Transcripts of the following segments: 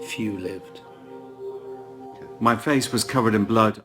few lived. My face was covered in blood.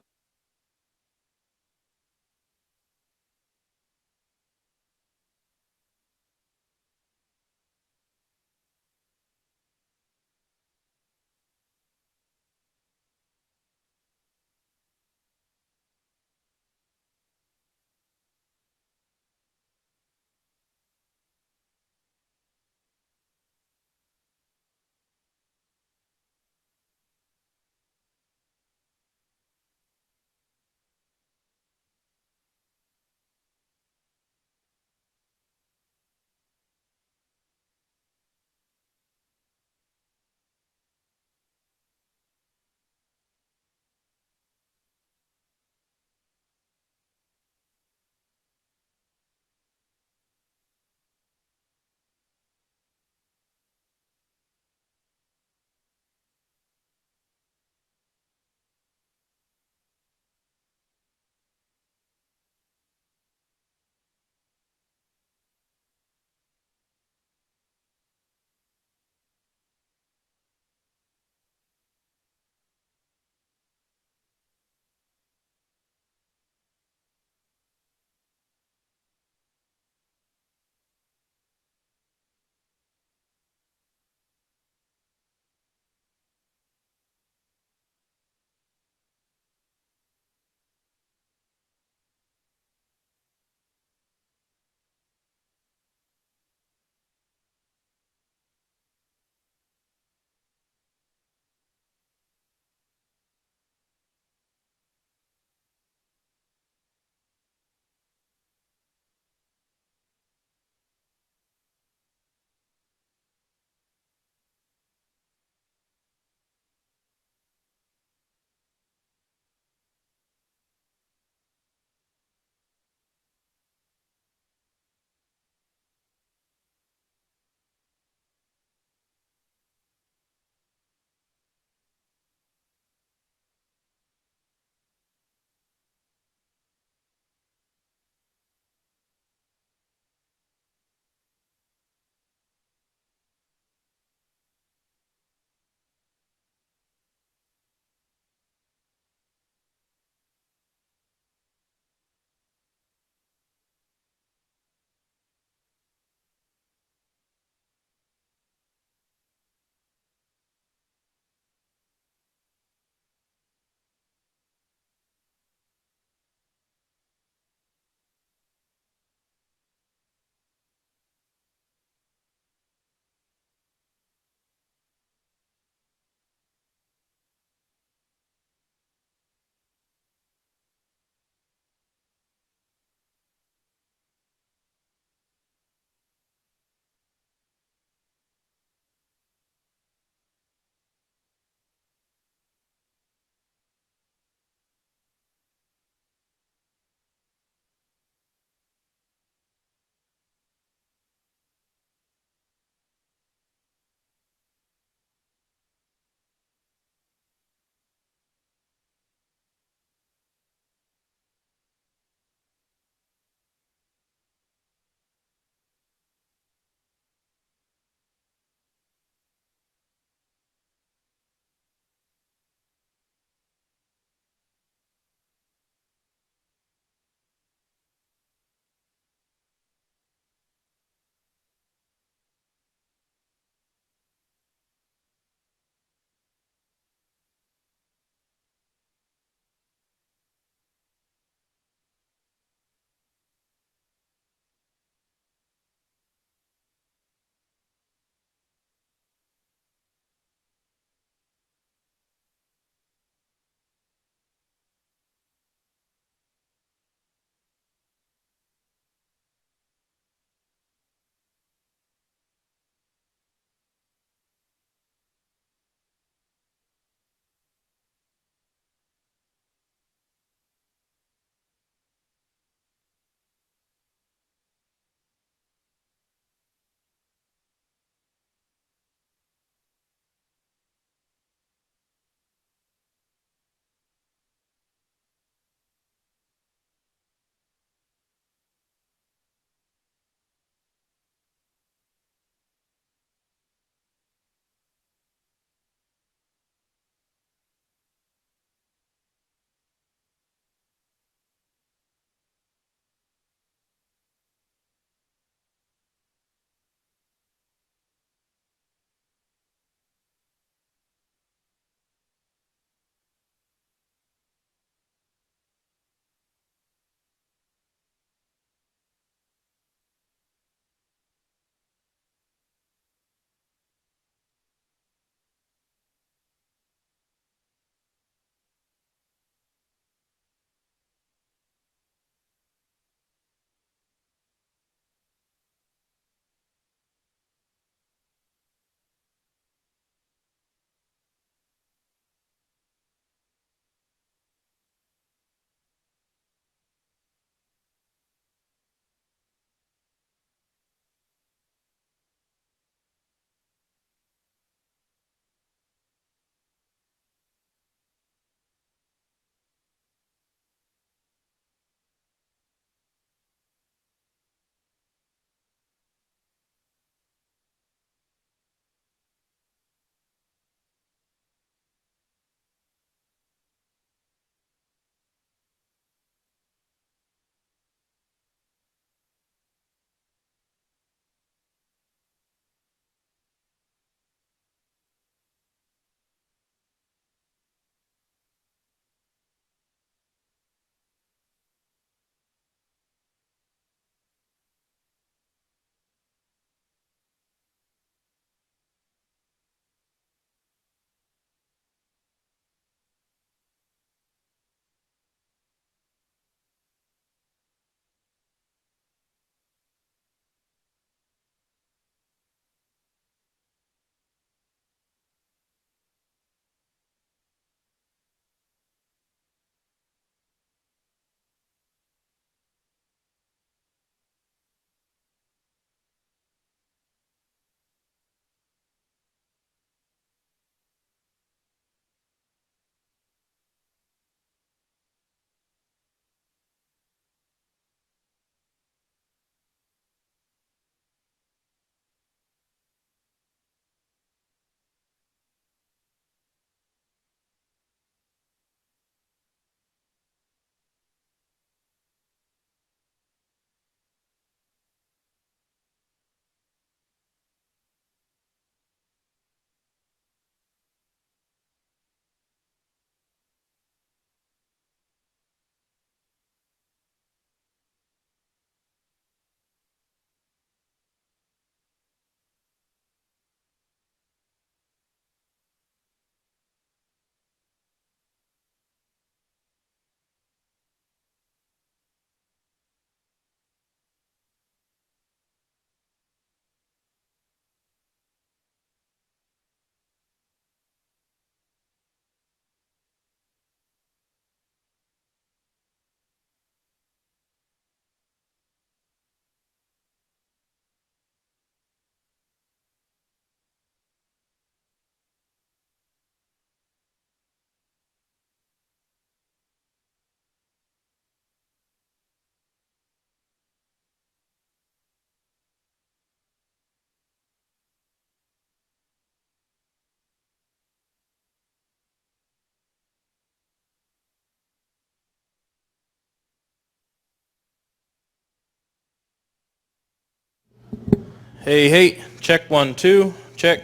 Hey, hey, check 1, 2, check.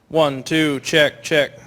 1, 2, check, check.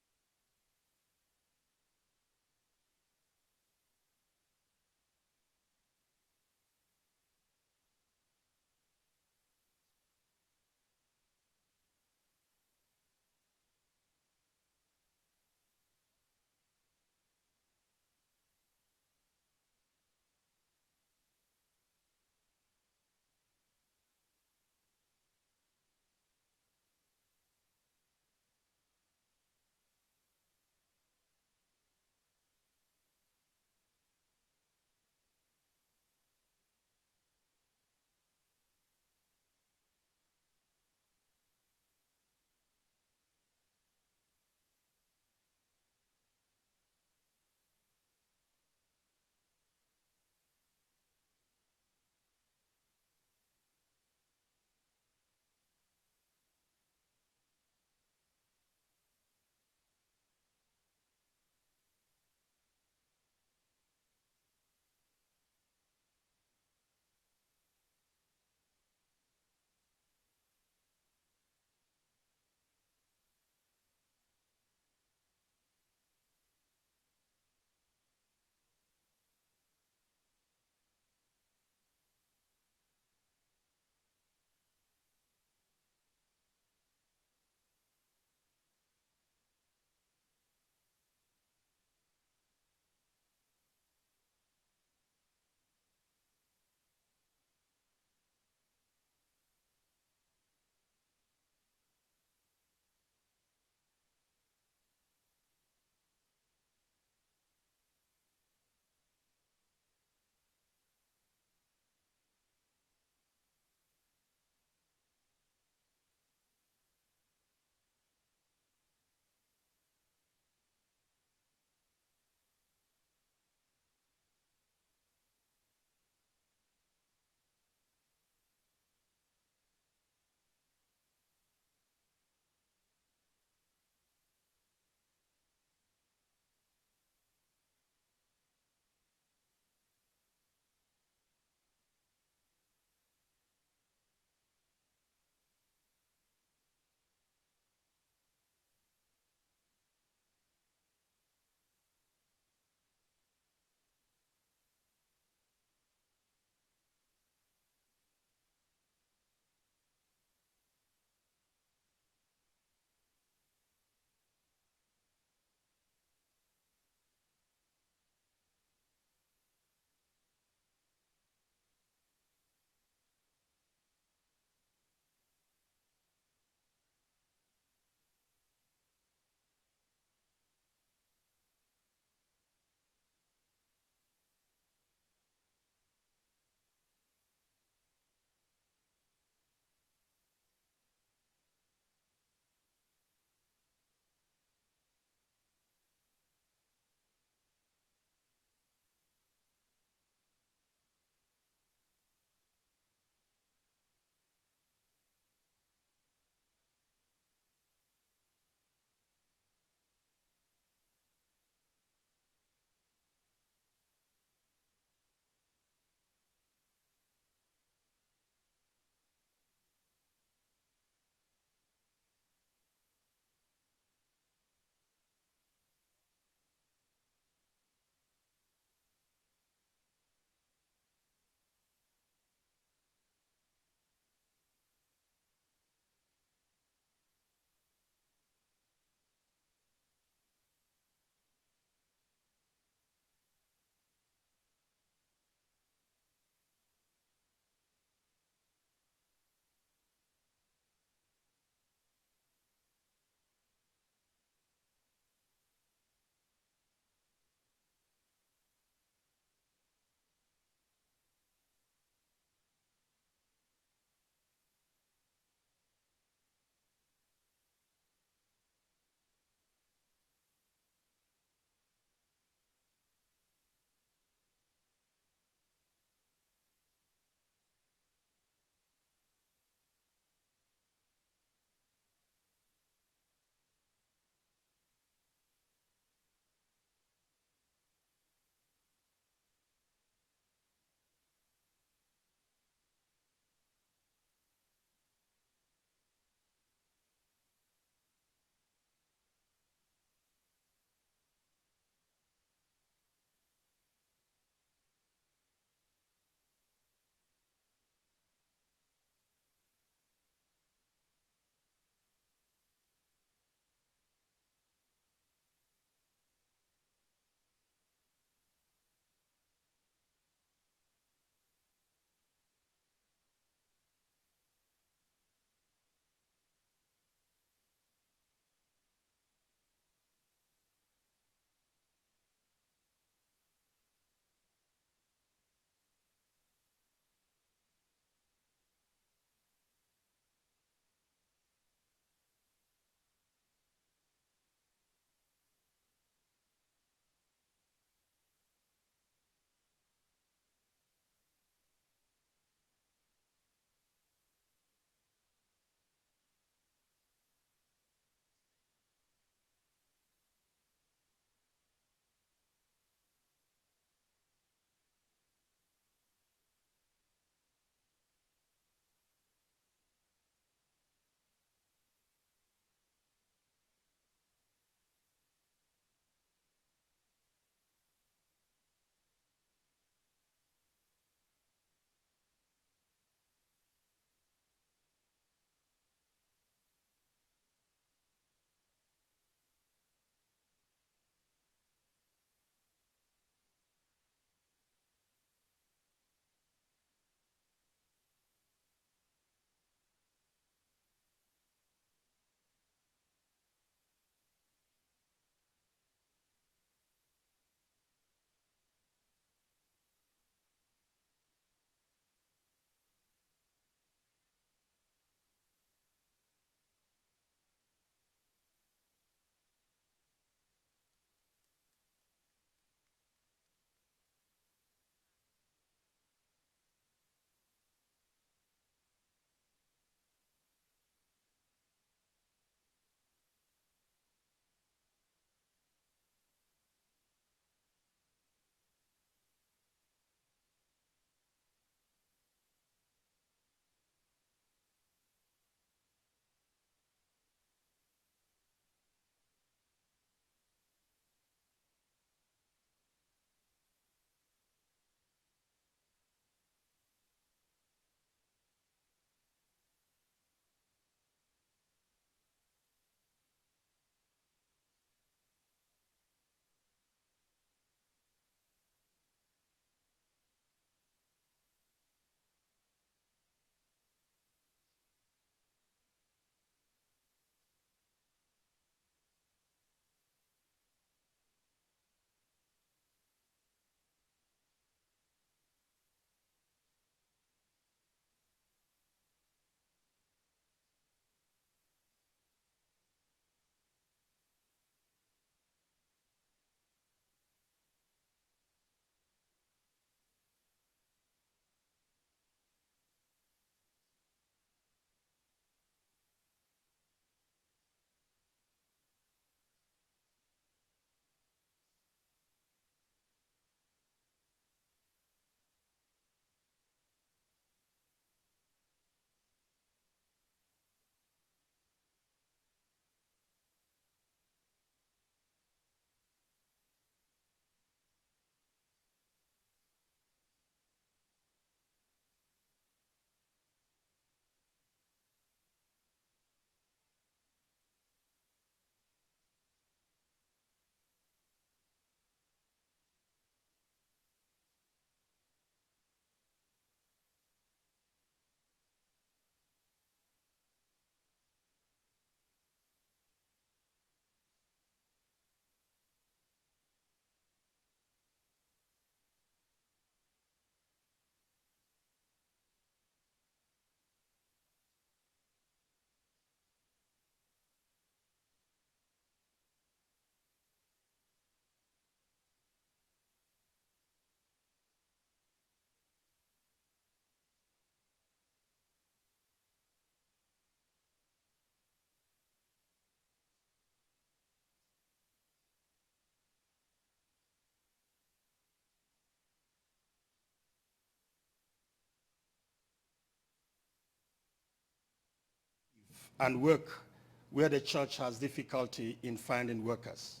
and work where the church has difficulty in finding workers.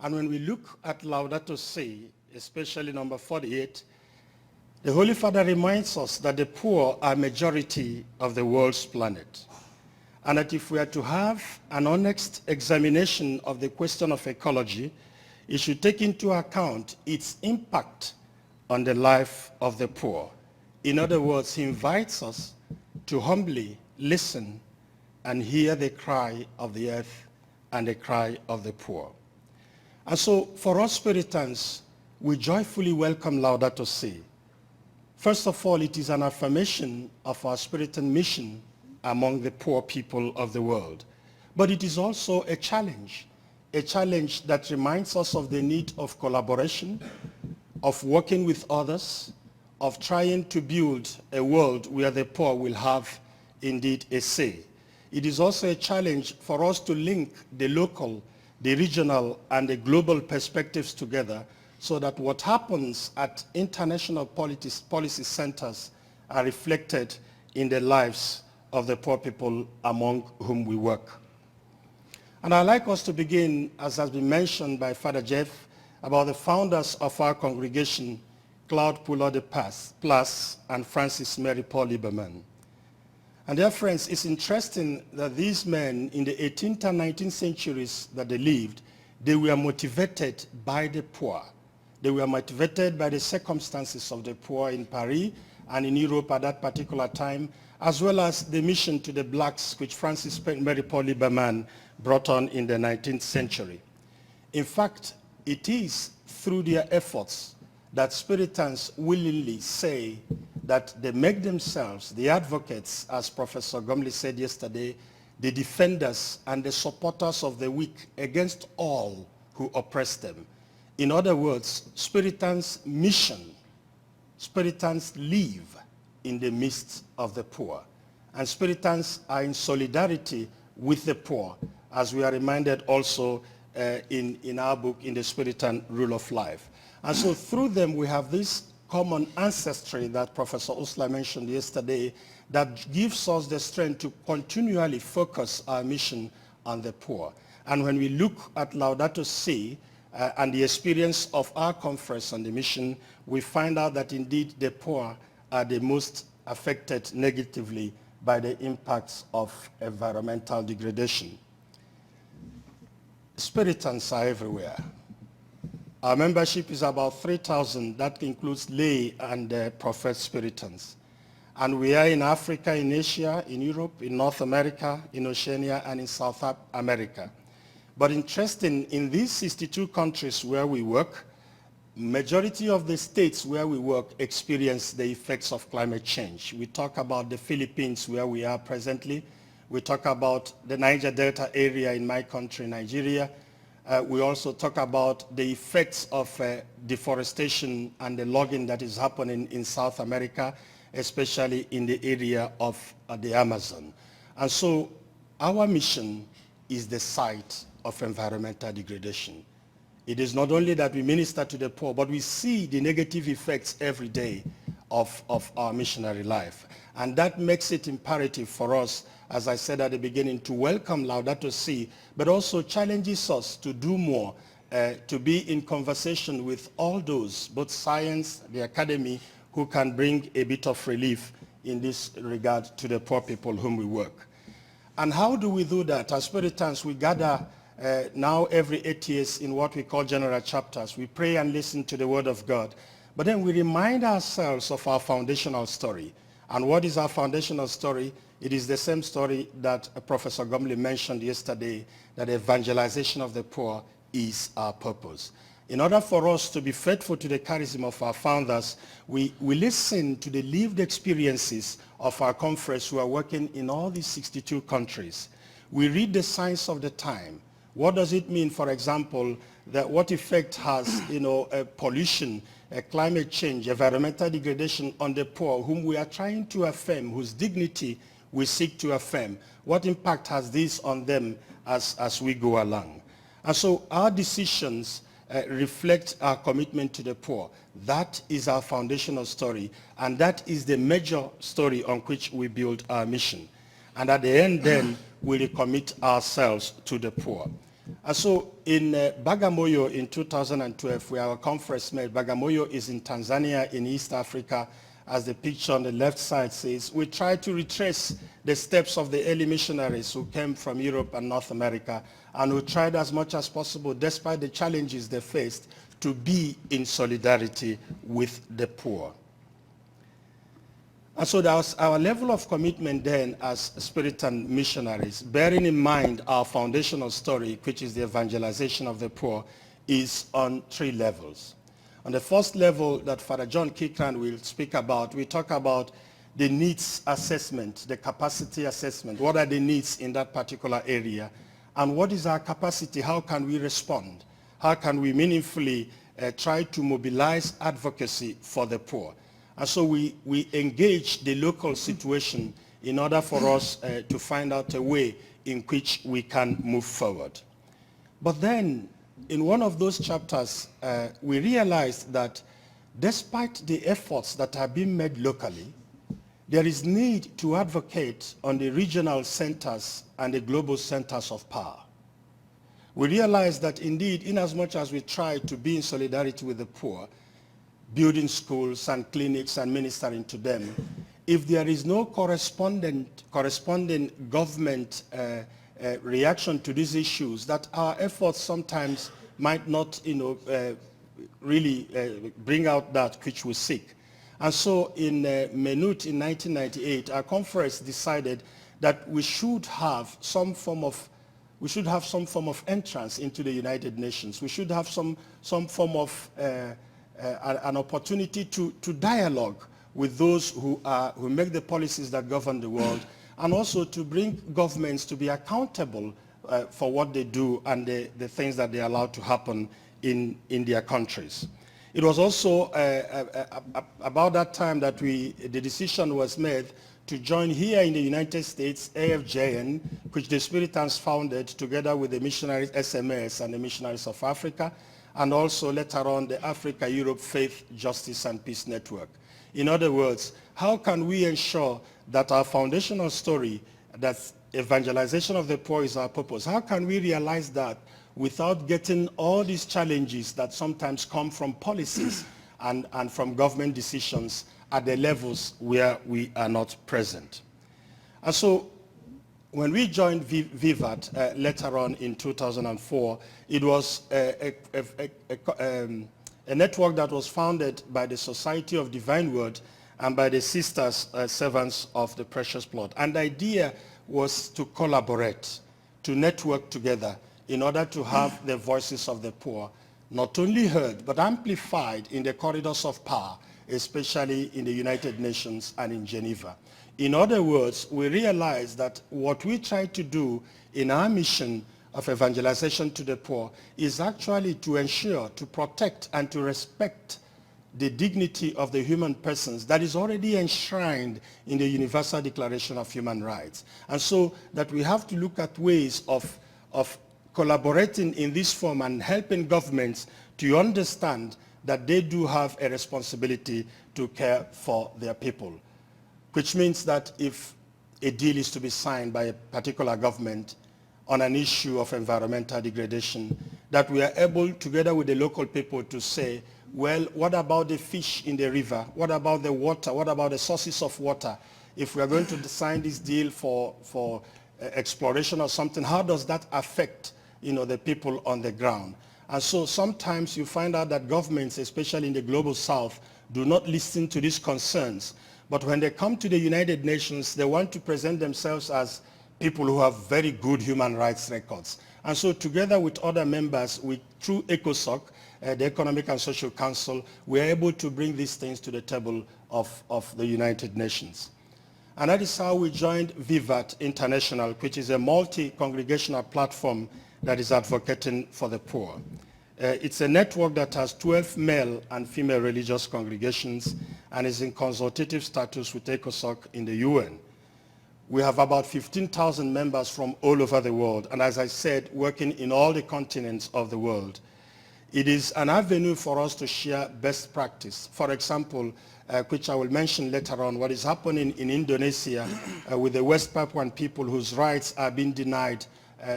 And when we look at Laudato Si, especially number 48, the Holy Father reminds us that the poor are majority of the world's planet. And that if we are to have an honest examination of the question of ecology, it should take into account its impact on the life of the poor. In other words, he invites us to humbly listen and hear the cry of the earth and the cry of the poor. And so for us Spiritans, we joyfully welcome Laudato Si. First of all, it is an affirmation of our Spiritan mission among the poor people of the world. But it is also a challenge that reminds us of the need of collaboration, of working with others, of trying to build a world where the poor will have indeed a say. It is also a challenge for us to link the local, the regional, and the global perspectives together so that what happens at international policy centers are reflected in the lives of the poor people among whom we work. And I'd like us to begin, as has been mentioned by Father Jeff, about the founders of our congregation, Claude Poulot de Plas and Francis Mary Paul Lieberman. And dear friends, it's interesting that these men in the 18th and 19th centuries that they lived, they were motivated by the poor. They were motivated by the circumstances of the poor in Paris and in Europe at that particular time, as well as the mission to the blacks which Francis Mary Paul Lieberman brought on in the 19th century. In fact, it is through their efforts that Spiritans willingly say that they make themselves the advocates, as Professor Gomley said yesterday, the defenders and the supporters of the weak against all who oppress them. In other words, Spiritans' mission, Spiritans live in the midst of the poor. And Spiritans are in solidarity with the poor, as we are reminded also in our book, in the Spiritan Rule of Life. And so through them, we have this common ancestry that Professor Usla mentioned yesterday that gives us the strength to continually focus our mission on the poor. And when we look at Laudato Si and the experience of our conference on the mission, we find out that indeed the poor are the most affected negatively by the impacts of environmental degradation. Spiritans are everywhere. Our membership is about 3,000. That includes lay and prophet Spiritans. And we are in Africa, in Asia, in Europe, in North America, in Oceania, and in South America. But interesting, in these 62 countries where we work, majority of the states where we work experience the effects of climate change. We talk about the Philippines where we are presently. We talk about the Niger Delta area in my country, Nigeria. We also talk about the effects of deforestation and the logging that is happening in South America, especially in the area of the Amazon. And so our mission is the site of environmental degradation. It is not only that we minister to the poor, but we see the negative effects every day of our missionary life. And that makes it imperative for us, as I said at the beginning, to welcome Laudato Si, but also challenges us to do more, to be in conversation with all those, both science, the academy, who can bring a bit of relief in this regard to the poor people whom we work. And how do we do that? As Spiritans, we gather now every 8 years in what we call general chapters. We pray and listen to the word of God. But then we remind ourselves of our foundational story. And what is our foundational story? It is the same story that Professor Gomley mentioned yesterday, that evangelization of the poor is our purpose. In order for us to be faithful to the charism of our founders, we listen to the lived experiences of our conference who are working in all these 62 countries. We read the signs of the time. What does it mean, for example, that what effect has pollution, climate change, environmental degradation on the poor, whom we are trying to affirm, whose dignity we seek to affirm? What impact has this on them as we go along? And so our decisions reflect our commitment to the poor. That is our foundational story, and that is the major story on which we build our mission. And at the end then, we recommit ourselves to the poor. And so in Bagamoyo in 2012, where our conference met, Bagamoyo is in Tanzania in East Africa, as the picture on the left side says, we try to retrace the steps of the early missionaries who came from Europe and North America, and who tried as much as possible, despite the challenges they faced, to be in solidarity with the poor. And so that was our level of commitment then as Spiritan missionaries, bearing in mind our foundational story, which is the evangelization of the poor, is on 3 levels. On the first level that Father John Kikran will speak about, we talk about the needs assessment, the capacity assessment. What are the needs in that particular area? And what is our capacity? How can we respond? How can we meaningfully try to mobilize advocacy for the poor? And so we engage the local situation in order for us to find out a way in which we can move forward. But then, in one of those chapters, we realized that despite the efforts that are being made locally, there is need to advocate on the regional centers and the global centers of power. We realized that indeed, inasmuch as we try to be in solidarity with the poor, building schools and clinics and ministering to them, if there is no corresponding government reaction to these issues, that our efforts sometimes might not really bring out that which we seek. And so in Menut in 1998, our conference decided that we should have some form of entrance into the United Nations. We should have some form of an opportunity to dialogue with those who make the policies that govern the world, and also to bring governments to be accountable for what they do and the things that they allow to happen in their countries. It was also about that time that the decision was made to join here in the United States AFJN, which the Spiritans founded together with the missionaries SMS and the missionaries of Africa, and also later on the Africa-Europe Faith, Justice and Peace Network. In other words, how can we ensure that our foundational story, that evangelization of the poor is our purpose, how can we realize that without getting all these challenges that sometimes come from policies and from government decisions at the levels where we are not present? And so when we joined VIVAT later on in 2004, it was a network that was founded by the Society of Divine Word and by the Sisters Servants of the Precious Blood. And the idea was to collaborate, to network together in order to have the voices of the poor not only heard, but amplified in the corridors of power, especially in the United Nations and in Geneva. In other words, we realize that what we try to do in our mission of evangelization to the poor is actually to ensure, to protect, and to respect the dignity of the human persons that is already enshrined in the Universal Declaration of Human Rights. And so that we have to look at ways of collaborating in this form and helping governments to understand that they do have a responsibility to care for their people. Which means that if a deal is to be signed by a particular government on an issue of environmental degradation, that we are able, together with the local people, to say, well, what about the fish in the river? What about the water? What about the sources of water? If we are going to sign this deal for exploration or something, how does that affect the people on the ground? And so sometimes you find out that governments, especially in the global south, do not listen to these concerns. But when they come to the United Nations, they want to present themselves as people who have very good human rights records. And so together with other members, through ECOSOC, the Economic and Social Council, we are able to bring these things to the table of the United Nations. And that is how we joined VIVAT International, which is a multi-congregational platform that is advocating for the poor. It's a network that has 12 male and female religious congregations and is in consultative status with ECOSOC in the UN. We have about 15,000 members from all over the world, and as I said, working in all the continents of the world. It is an avenue for us to share best practice. For example, which I will mention later on, what is happening in Indonesia with the West Papuan people whose rights are being denied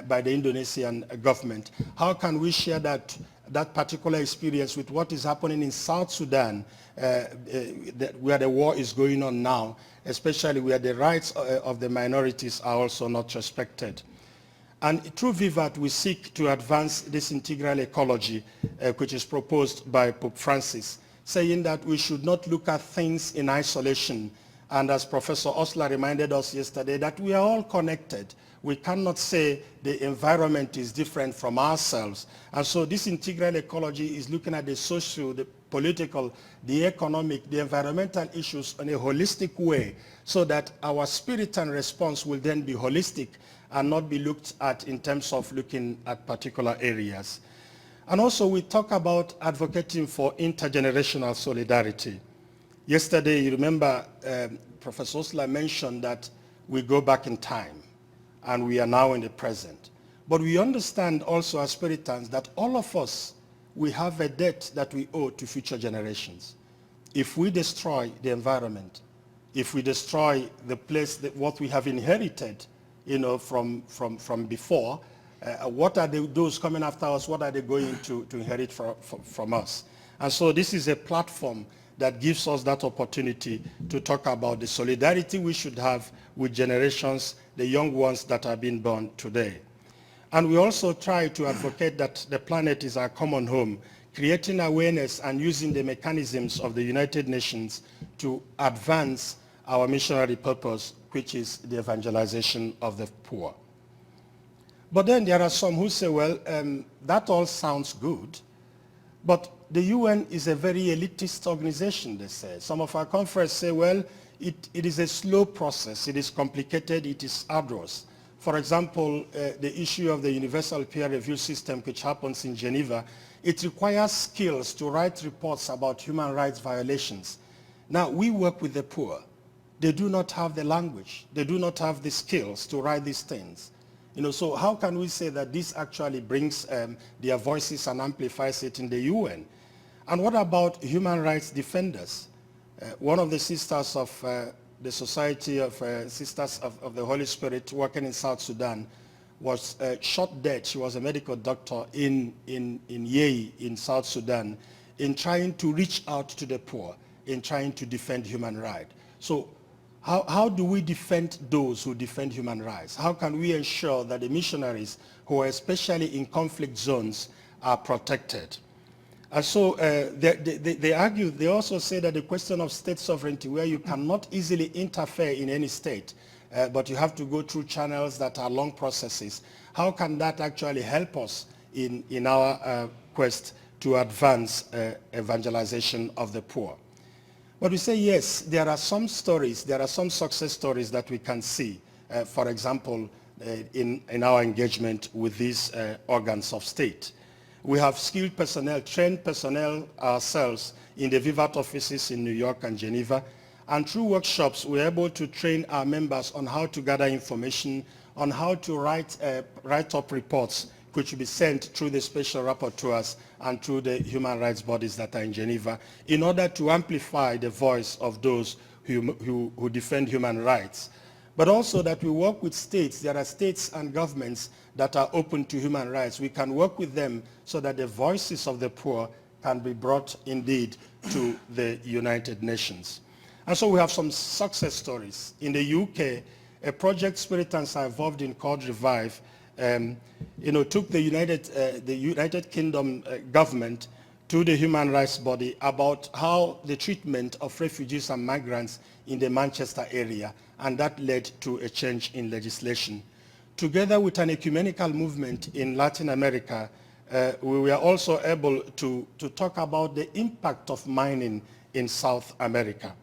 by the Indonesian government. How can we share that particular experience with what is happening in South Sudan, where the war is going on now, especially where the rights of the minorities are also not respected? And through VIVAT, we seek to advance this integral ecology, which is proposed by Pope Francis, saying that we should not look at things in isolation. And as Professor Osler reminded us yesterday, that we are all connected. We cannot say the environment is different from ourselves. And so this integral ecology is looking at the social, the political, the economic, the environmental issues in a holistic way, so that our Spiritan response will then be holistic and not be looked at in terms of looking at particular areas. And also we talk about advocating for intergenerational solidarity. Yesterday, you remember Professor Osler mentioned that we go back in time and we are now in the present. But we understand also as Spiritans that all of us, we have a debt that we owe to future generations. If we destroy the environment, if we destroy the place, what we have inherited, from before, what are those coming after us, what are they going to inherit from us? And so this is a platform that gives us that opportunity to talk about the solidarity we should have with generations, the young ones that are being born today. And we also try to advocate that the planet is our common home, creating awareness and using the mechanisms of the United Nations to advance our missionary purpose, which is the evangelization of the poor. But then there are some who say, well, that all sounds good, but the UN is a very elitist organization, they say. Some of our conference say, well, it is a slow process, it is complicated, it is arduous. For example, the issue of the universal peer review system, which happens in Geneva, it requires skills to write reports about human rights violations. Now, we work with the poor. They do not have the language. They do not have the skills to write these things. So how can we say that this actually brings their voices and amplifies it in the UN? And what about human rights defenders? One of the sisters of the Society of Sisters of the Holy Spirit working in South Sudan was shot dead. She was a medical doctor in Yei in South Sudan in trying to reach out to the poor, in trying to defend human rights. So how do we defend those who defend human rights? How can we ensure that the missionaries who are especially in conflict zones are protected? And so they argue, they also say that the question of state sovereignty, where you cannot easily interfere in any state, but you have to go through channels that are long processes. How can that actually help us in our quest to advance evangelization of the poor? But we say, yes, there are some stories, there are some success stories that we can see, for example, in our engagement with these organs of state. We have skilled personnel, trained personnel ourselves in the VIVAT offices in New York and Geneva. And through workshops, we're able to train our members on how to gather information, on how to write up reports, which will be sent through the special rapporteurs and through the human rights bodies that are in Geneva, in order to amplify the voice of those who defend human rights. But also that we work with states. There are states and governments that are open to human rights. We can work with them so that the voices of the poor can be brought indeed to the United Nations. And so we have some success stories. In the UK, a project Spiritans are involved in called Revive, took the United Kingdom government to the human rights body about how the treatment of refugees and migrants in the Manchester area, and that led to a change in legislation. Together with an ecumenical movement in Latin America, we were also able to talk about the impact of mining in South America.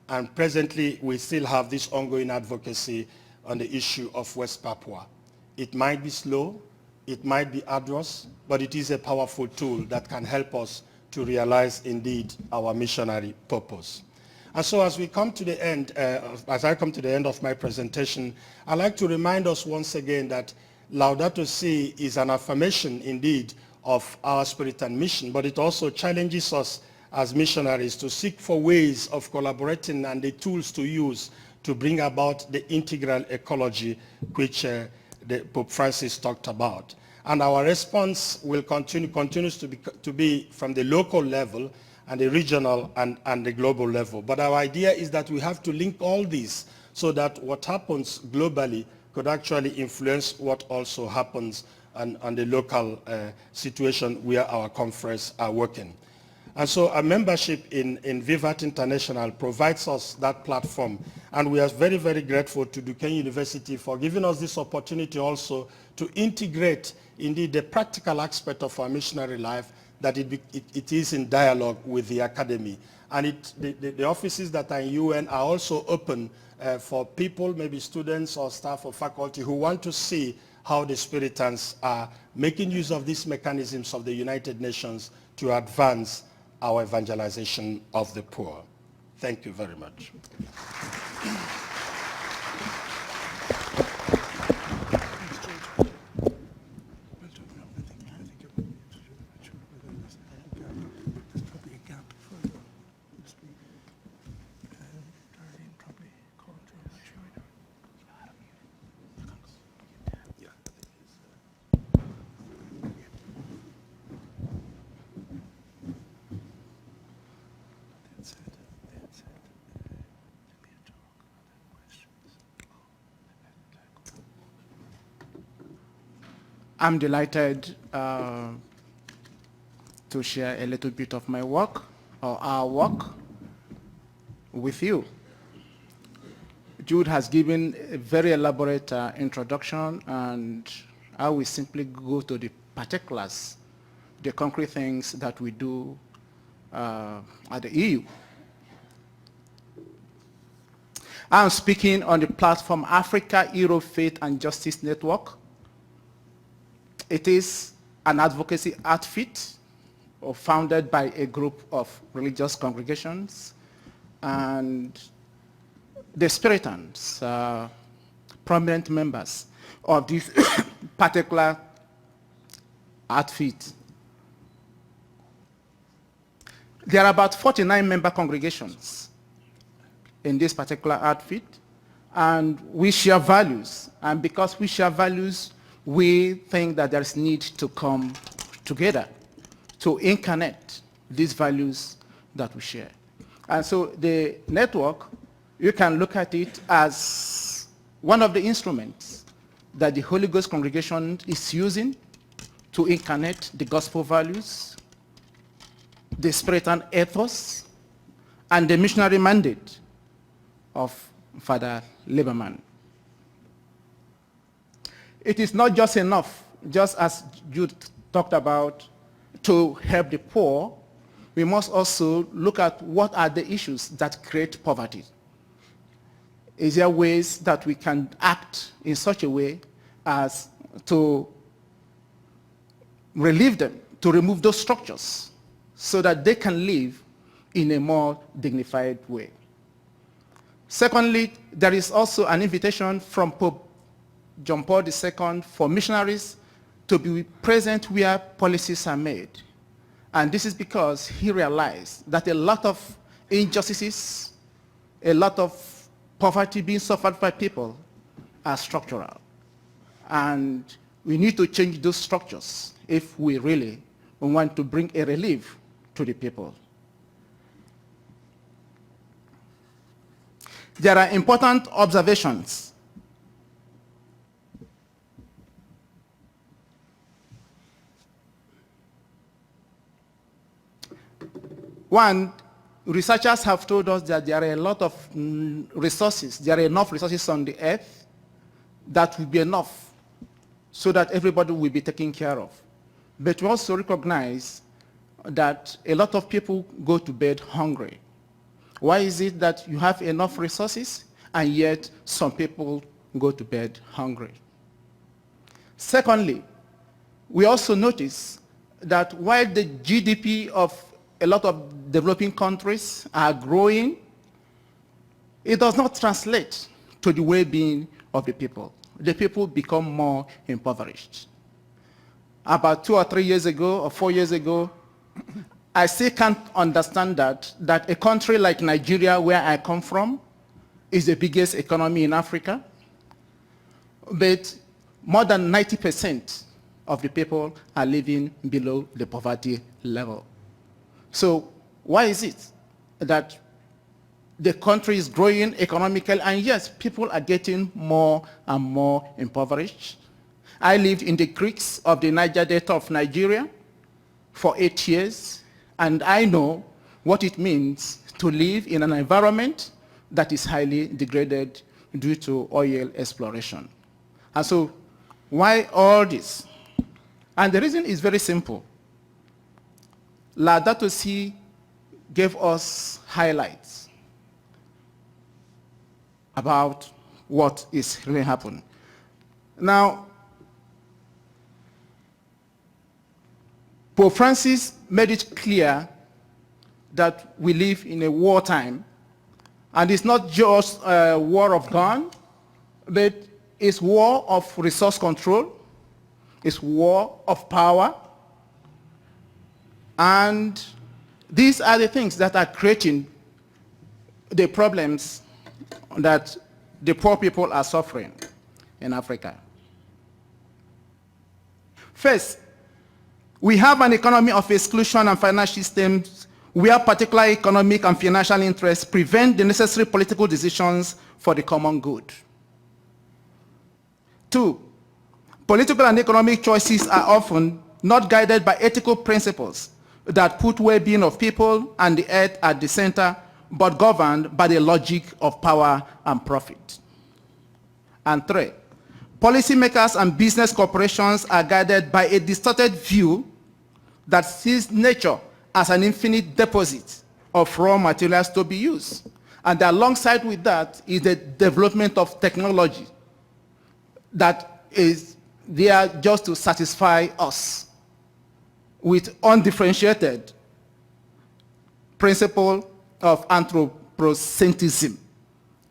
And presently, we still have this ongoing advocacy on the issue of West Papua. It might be slow, it might be arduous, but it is a powerful tool that can help us to realize indeed our missionary purpose. And so as we come to the end, as I come to the end of my presentation, I'd like to remind us once again that Laudato Si is an affirmation indeed of our Spiritan mission, but it also challenges us as missionaries to seek for ways of collaborating and the tools to use to bring about the integral ecology which the Pope Francis talked about. And our response will continues to be from the local level and the regional and the global level. But our idea is that we have to link all these so that what happens globally could actually influence what also happens on the local situation where our conference are working. And so a membership in Vivat International provides us that platform. And we are very, very grateful to Duquesne University for giving us this opportunity also to integrate indeed the practical aspect of our missionary life, that it is in dialogue with the academy. And the offices that are in UN are also open for people, maybe students or staff or faculty who want to see how the Spiritans are making use of these mechanisms of the United Nations to advance our evangelization of the poor. Thank you very much. I'm delighted to share a little bit of my work, or our work, with you. Jude has given a very elaborate introduction, and I will simply go to the particulars, the concrete things that we do at the EU. I'm speaking on the platform Africa, Europe, Faith and Justice Network. It is an advocacy outfit founded by a group of religious congregations, and the Spiritans, prominent members of this particular outfit. There are about 49 member congregations in this particular outfit, and we share values. And because we share values, we think that there's need to come together to incarnate these values that we share. And so the network, you can look at it as one of the instruments that the Holy Ghost congregation is using to incarnate the gospel values, the Spiritan ethos, and the missionary mandate of Father Lieberman. It is not just enough, just as Jude talked about, to help the poor. We must also look at what are the issues that create poverty. Is there ways that we can act in such a way as to relieve them, to remove those structures, so that they can live in a more dignified way? Secondly, there is also an invitation from Pope John Paul II for missionaries to be present where policies are made. And this is because he realized that a lot of injustices, a lot of poverty being suffered by people are structural. And we need to change those structures if we really want to bring a relief to the people. There are important observations. One, researchers have told us that there are a lot of resources, there are enough resources on the earth that will be enough so that everybody will be taken care of. But we also recognize that a lot of people go to bed hungry. Why is it that you have enough resources and yet some people go to bed hungry? Secondly, we also notice that while the GDP of a lot of developing countries are growing, it does not translate to the well-being of the people. The people become more impoverished. about 2 or 3 years ago or 4 years ago, I still can't understand that a country like Nigeria, where I come from, is the biggest economy in Africa, but more than 90% of the people are living below the poverty level. So why is it that the country is growing economically, and yes, people are getting more and more impoverished? I lived in the creeks of the Niger Delta of Nigeria for 8 years, and I know what it means to live in an environment that is highly degraded due to oil exploration. And so, why all this? And the reason is very simple. Laudato Si gave us highlights about what is really happening. Now, Pope Francis made it clear that we live in a wartime, and it's not just a war of gun, but it's war of resource control, it's war of power, and these are the things that are creating the problems that the poor people are suffering in Africa. First, we have an economy of exclusion and financial systems where particular economic and financial interests prevent the necessary political decisions for the common good. 2, political and economic choices are often not guided by ethical principles that put well-being of people and the earth at the center, but governed by the logic of power and profit. And 3, policymakers and business corporations are guided by a distorted view that sees nature as an infinite deposit of raw materials to be used. And alongside with that is the development of technology that is there just to satisfy us with undifferentiated principle of anthropocentrism.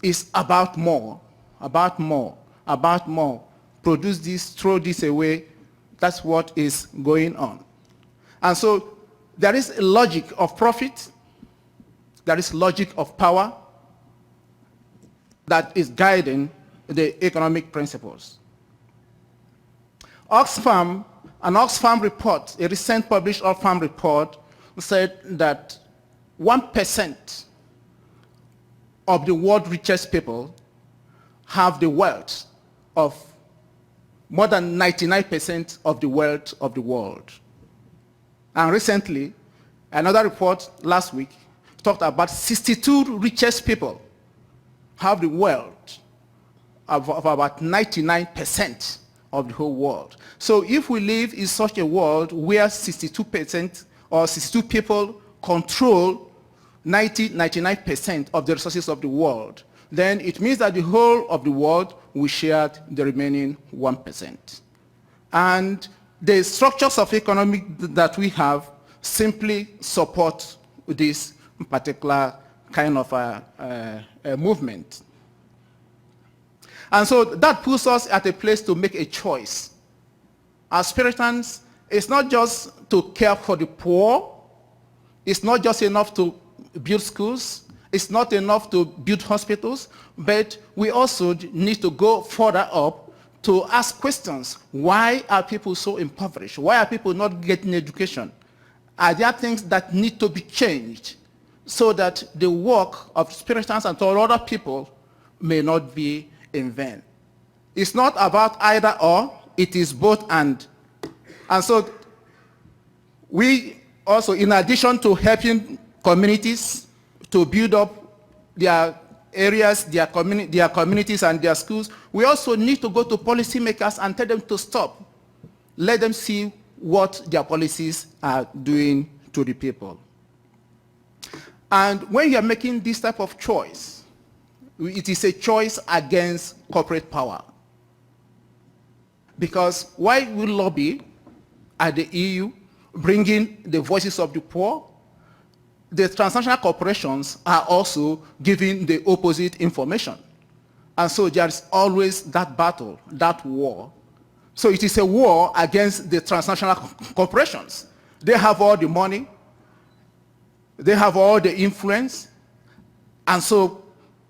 It's about more, about more, about more. Produce this, throw this away. That's what is going on. And so there is a logic of profit, there is logic of power that is guiding the economic principles. Oxfam, an Oxfam report, a recent published Oxfam report, said that 1% of the world's richest people have the wealth of more than 99% of the wealth of the world. And recently, another report last week talked about 62 richest people have the wealth of about 99% of the whole world. So if we live in such a world where 62% or 62 people control 99% of the resources of the world, then it means that the whole of the world will share the remaining 1%. And the structures of economy that we have simply support this particular kind of a movement. And so that puts us at a place to make a choice. As Spiritans, it's not just to care for the poor, it's not just enough to build schools, it's not enough to build hospitals, but we also need to go further up to ask questions. Why are people so impoverished? Why are people not getting education? Are there things that need to be changed so that the work of Spiritans and all other people may not be in vain? It's not about either or, it is both and. And so we also, in addition to helping communities to build up their areas, their communities and their schools, we also need to go to policymakers and tell them to stop. Let them see what their policies are doing to the people. And when you are making this type of choice, it is a choice against corporate power. Because why we lobby at the EU, bringing the voices of the poor, the transnational corporations are also giving the opposite information. And so there's always that battle, that war, So it is a war against the transnational corporations. They have all the money, they have all the influence, and so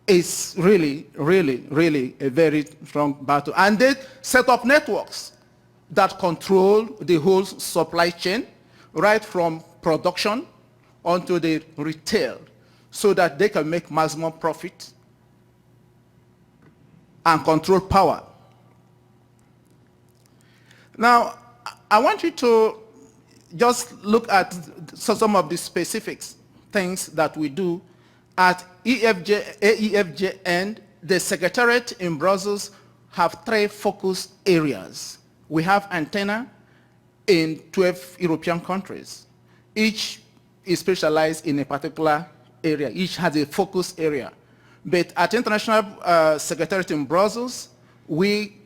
it's really, really, really a very strong battle. And they set up networks that control the whole supply chain, right from production onto the retail, so that they can make maximum profit and control power. Now, I want you to just look at some of the specifics, things that we do at AEFJ, and the Secretariat in Brussels have 3 focus areas. We have antenna in 12 European countries. Each is specialized in a particular area. Each has a focus area. But at International Secretariat in Brussels, we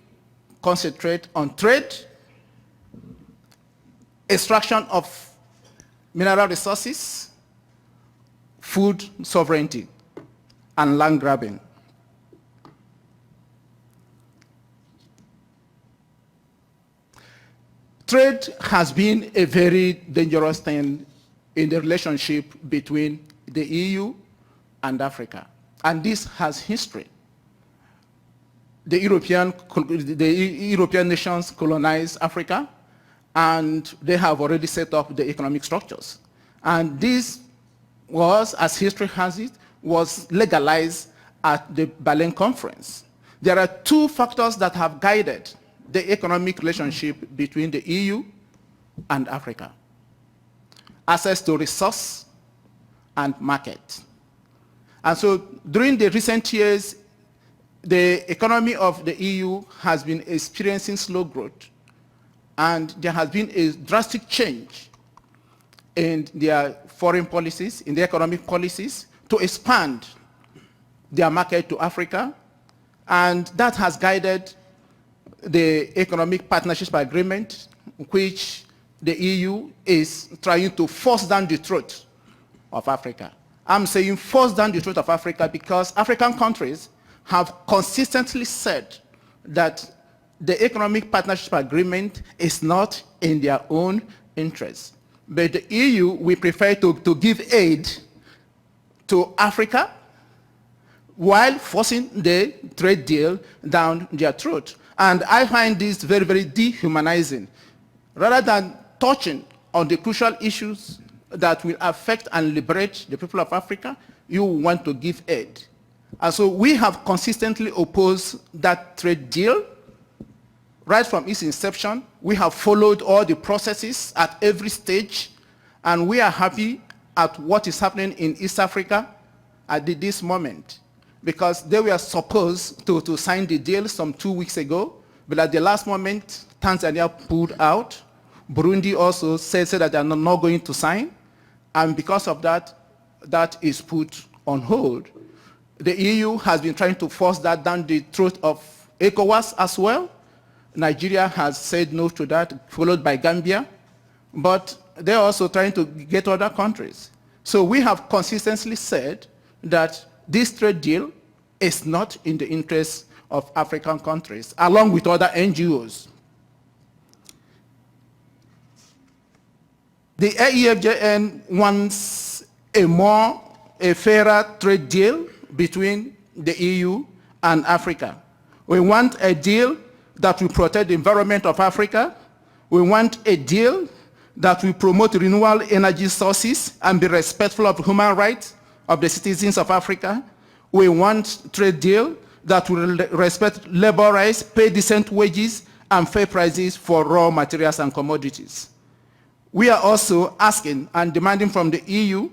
concentrate on trade, extraction of mineral resources, food sovereignty, and land grabbing. Trade has been a very dangerous thing in the relationship between the EU and Africa. And this has history. The European nations colonized Africa, and they have already set up the economic structures. And this was, as history has it, was legalized at the Berlin Conference. There are 2 factors that have guided the economic relationship between the EU and Africa: access to resource and market. And so during the recent years, the economy of the EU has been experiencing slow growth, and there has been a drastic change in their foreign policies, in their economic policies, to expand their market to Africa, and that has guided the Economic Partnership Agreement, which the EU is trying to force down the throat of Africa. I'm saying force down the throat of Africa because African countries have consistently said that the Economic Partnership Agreement is not in their own interest. But the EU, we prefer to give aid to Africa while forcing the trade deal down their throat. And I find this very, very dehumanizing. Rather than touching on the crucial issues that will affect and liberate the people of Africa, you want to give aid. And so we have consistently opposed that trade deal. Right from its inception, we have followed all the processes at every stage, and we are happy at what is happening in East Africa at this moment, because they were supposed to sign the deal some 2 weeks ago, but at the last moment, Tanzania pulled out. Burundi also said that they are not going to sign, and because of that, that is put on hold. The EU has been trying to force that down the throat of ECOWAS as well. Nigeria has said no to that, followed by Gambia, but they're also trying to get other countries. So we have consistently said that this trade deal is not in the interest of African countries, along with other NGOs. The AEFJN wants a fairer trade deal between the EU and Africa. We want a deal that will protect the environment of Africa. We want a deal that will promote renewable energy sources and be respectful of human rights of the citizens of Africa. We want a trade deal that will respect labor rights, pay decent wages, and fair prices for raw materials and commodities. We are also asking and demanding from the EU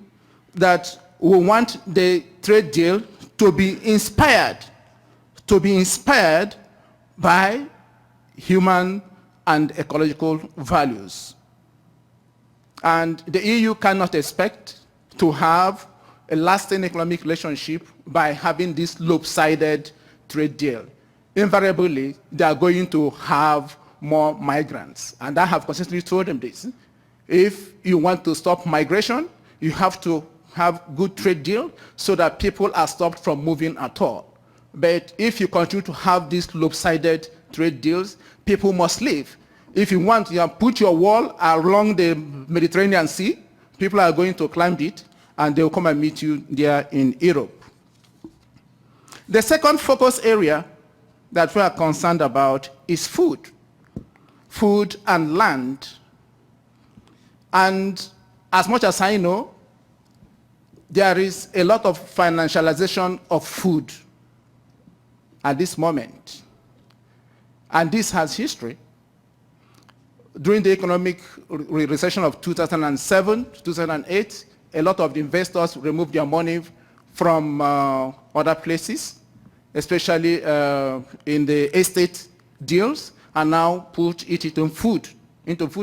that we want the trade deal to be inspired by human and ecological values. And the EU cannot expect to have a lasting economic relationship by having this lopsided trade deal. Invariably, they are going to have more migrants. And I have consistently told them this. If you want to stop migration, you have to have good trade deal so that people are stopped from moving at all. But if you continue to have this lopsided trade deals, people must live. If you want, you put your wall along the Mediterranean Sea, people are going to climb it, and they'll come and meet you there in Europe. The second focus area that we are concerned about is food. Food and land. And as much as I know, there is a lot of financialization of food at this moment. And this has history. During the economic recession of 2007, 2008, a lot of the investors removed their money from other places, especially in the estate deals, and now put it into food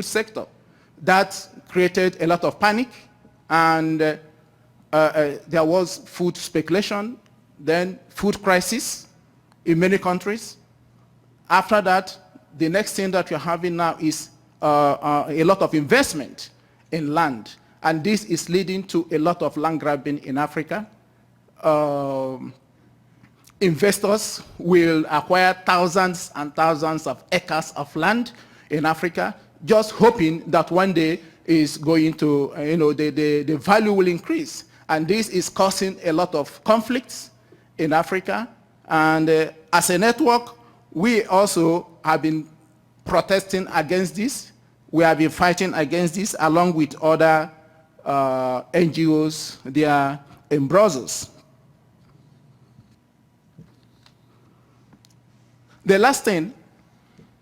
sector. That created a lot of panic, and there was food speculation, then food crisis in many countries. After that, the next thing that we're having now is a lot of investment in land. And this is leading to a lot of land grabbing in Africa. Investors will acquire thousands and thousands of acres of land in Africa, just hoping that one day is going to, the value will increase. And this is causing a lot of conflicts in Africa. And as a network, we also have been protesting against this. We have been fighting against this along with other NGOs there in Brussels. The last thing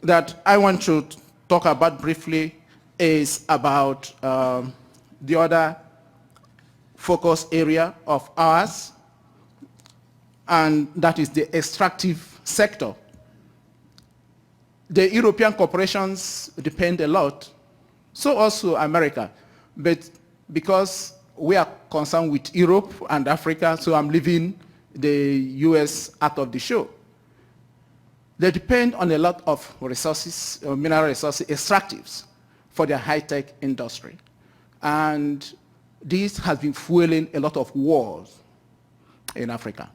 that I want to talk about briefly is about the other focus area of ours, and that is the extractive sector. The European corporations depend a lot, so also America, but because we are concerned with Europe and Africa, so I'm leaving the US out of the show. They depend on a lot of resources, mineral resources, extractives for their high-tech industry. And this has been fueling a lot of wars in Africa.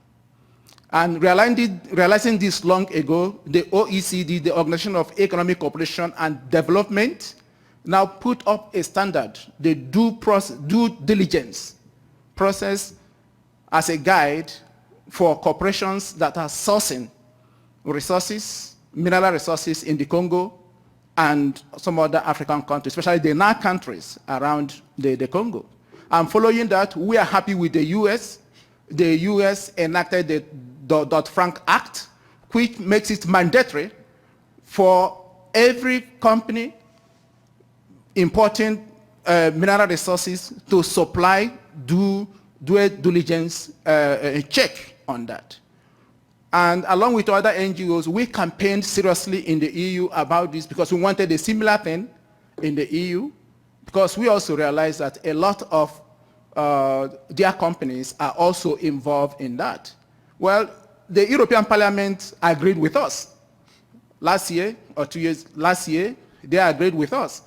And realizing this long ago, the OECD, the Organization of Economic Cooperation and Development, now put up a standard, the due diligence process as a guide for corporations that are sourcing resources, mineral resources in the Congo and some other African countries, especially the NAC countries around the Congo. And following that, we are happy with the US. The US enacted the Dodd-Frank Act, which makes it mandatory for every company importing mineral resources to supply due diligence check on that. And along with other NGOs, we campaigned seriously in the EU about this because we wanted a similar thing in the EU, because we also realized that a lot of their companies are also involved in that. Well, the European Parliament agreed with us. Last year, or 2 years, last year, they agreed with us.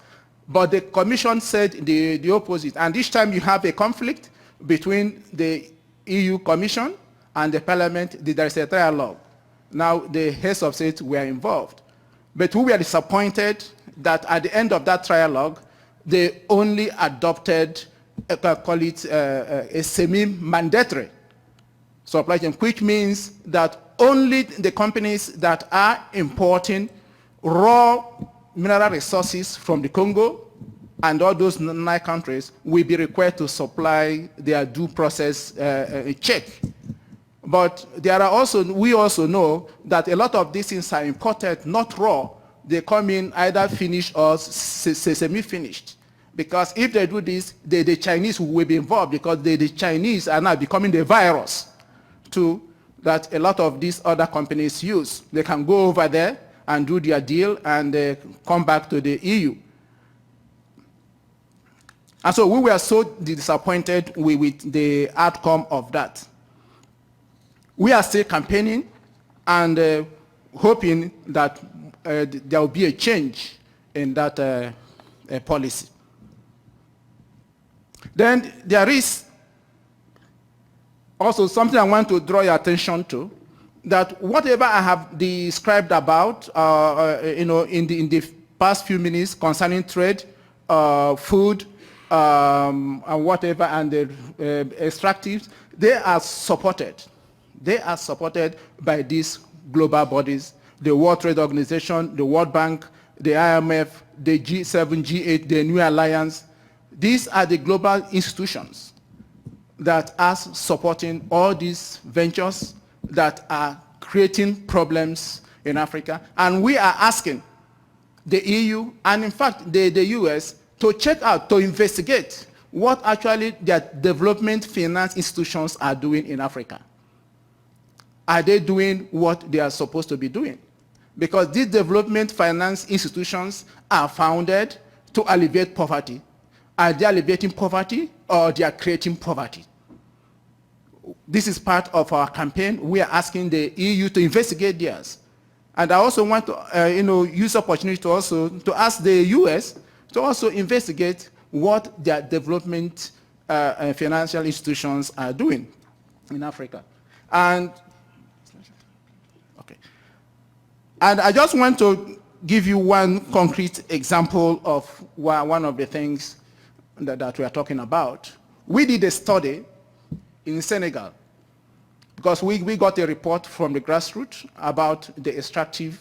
But the Commission said the opposite. And each time you have a conflict between the EU Commission and the Parliament, there is a trialogue. Now, the heads of state were involved. But we were disappointed that at the end of that trialogue, they only adopted, call it a semi-mandatory supply chain, which means that only the companies that are importing raw mineral resources from the Congo and all those 9 countries will be required to supply their due process check. But there are also, we also know that a lot of these things are imported, not raw. They come in either finished or semi-finished. Because if they do this, the Chinese will be involved, because the Chinese are now becoming the virus too that a lot of these other companies use. They can go over there and do their deal and come back to the EU. And so we were so disappointed with the outcome of that. We are still campaigning and hoping that there will be a change in that policy. Then there is also something I want to draw your attention to, that whatever I have described about, in the past few minutes concerning trade, food, and whatever, and the extractives, they are supported. They are supported by these global bodies, the World Trade Organization, the World Bank, the IMF, the G7, G8, the New Alliance. These are the global institutions that are supporting all these ventures that are creating problems in Africa. And we are asking the EU and in fact the US to check out, to investigate what actually their development finance institutions are doing in Africa. Are they doing what they are supposed to be doing? Because these development finance institutions are founded to alleviate poverty. Are they alleviating poverty or they are creating poverty? This is part of our campaign. We are asking the EU to investigate theirs. And I also want to use the opportunity to ask the US to also investigate what their development financial institutions are doing in Africa. And I just want to give you one concrete example of one of the things that we are talking about. We did a study in Senegal because we got a report from the grassroots about the extractive,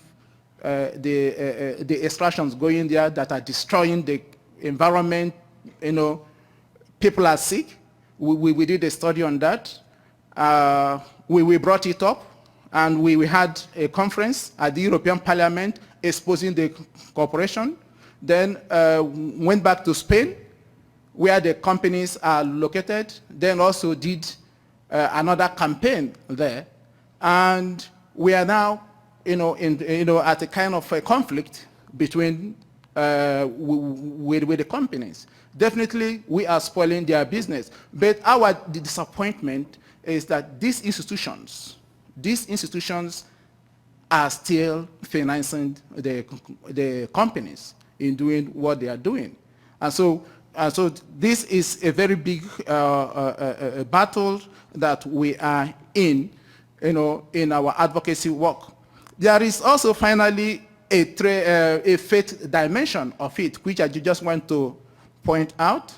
the extractions going there that are destroying the environment. People are sick. We did a study on that. We brought it up. And we had a conference at the European Parliament exposing the cooperation. Then went back to Spain, where the companies are located. Then also did another campaign there. And we are now, at a kind of a conflict between with the companies. Definitely, we are spoiling their business. But our disappointment is that these institutions are still financing the companies in doing what they are doing. And so this is a very big battle that we are in our advocacy work. There is also finally a faith dimension of it, which I just want to point out.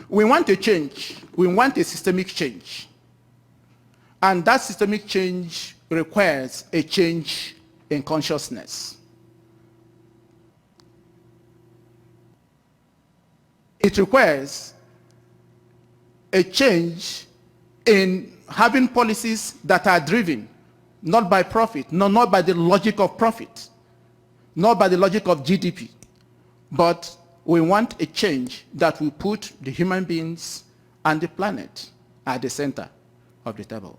We want a change. We want a systemic change. And that systemic change requires a change in consciousness. It requires a change in having policies that are driven not by profit, not by the logic of profit, not by the logic of GDP, but we want a change that will put the human beings and the planet at the center of the table.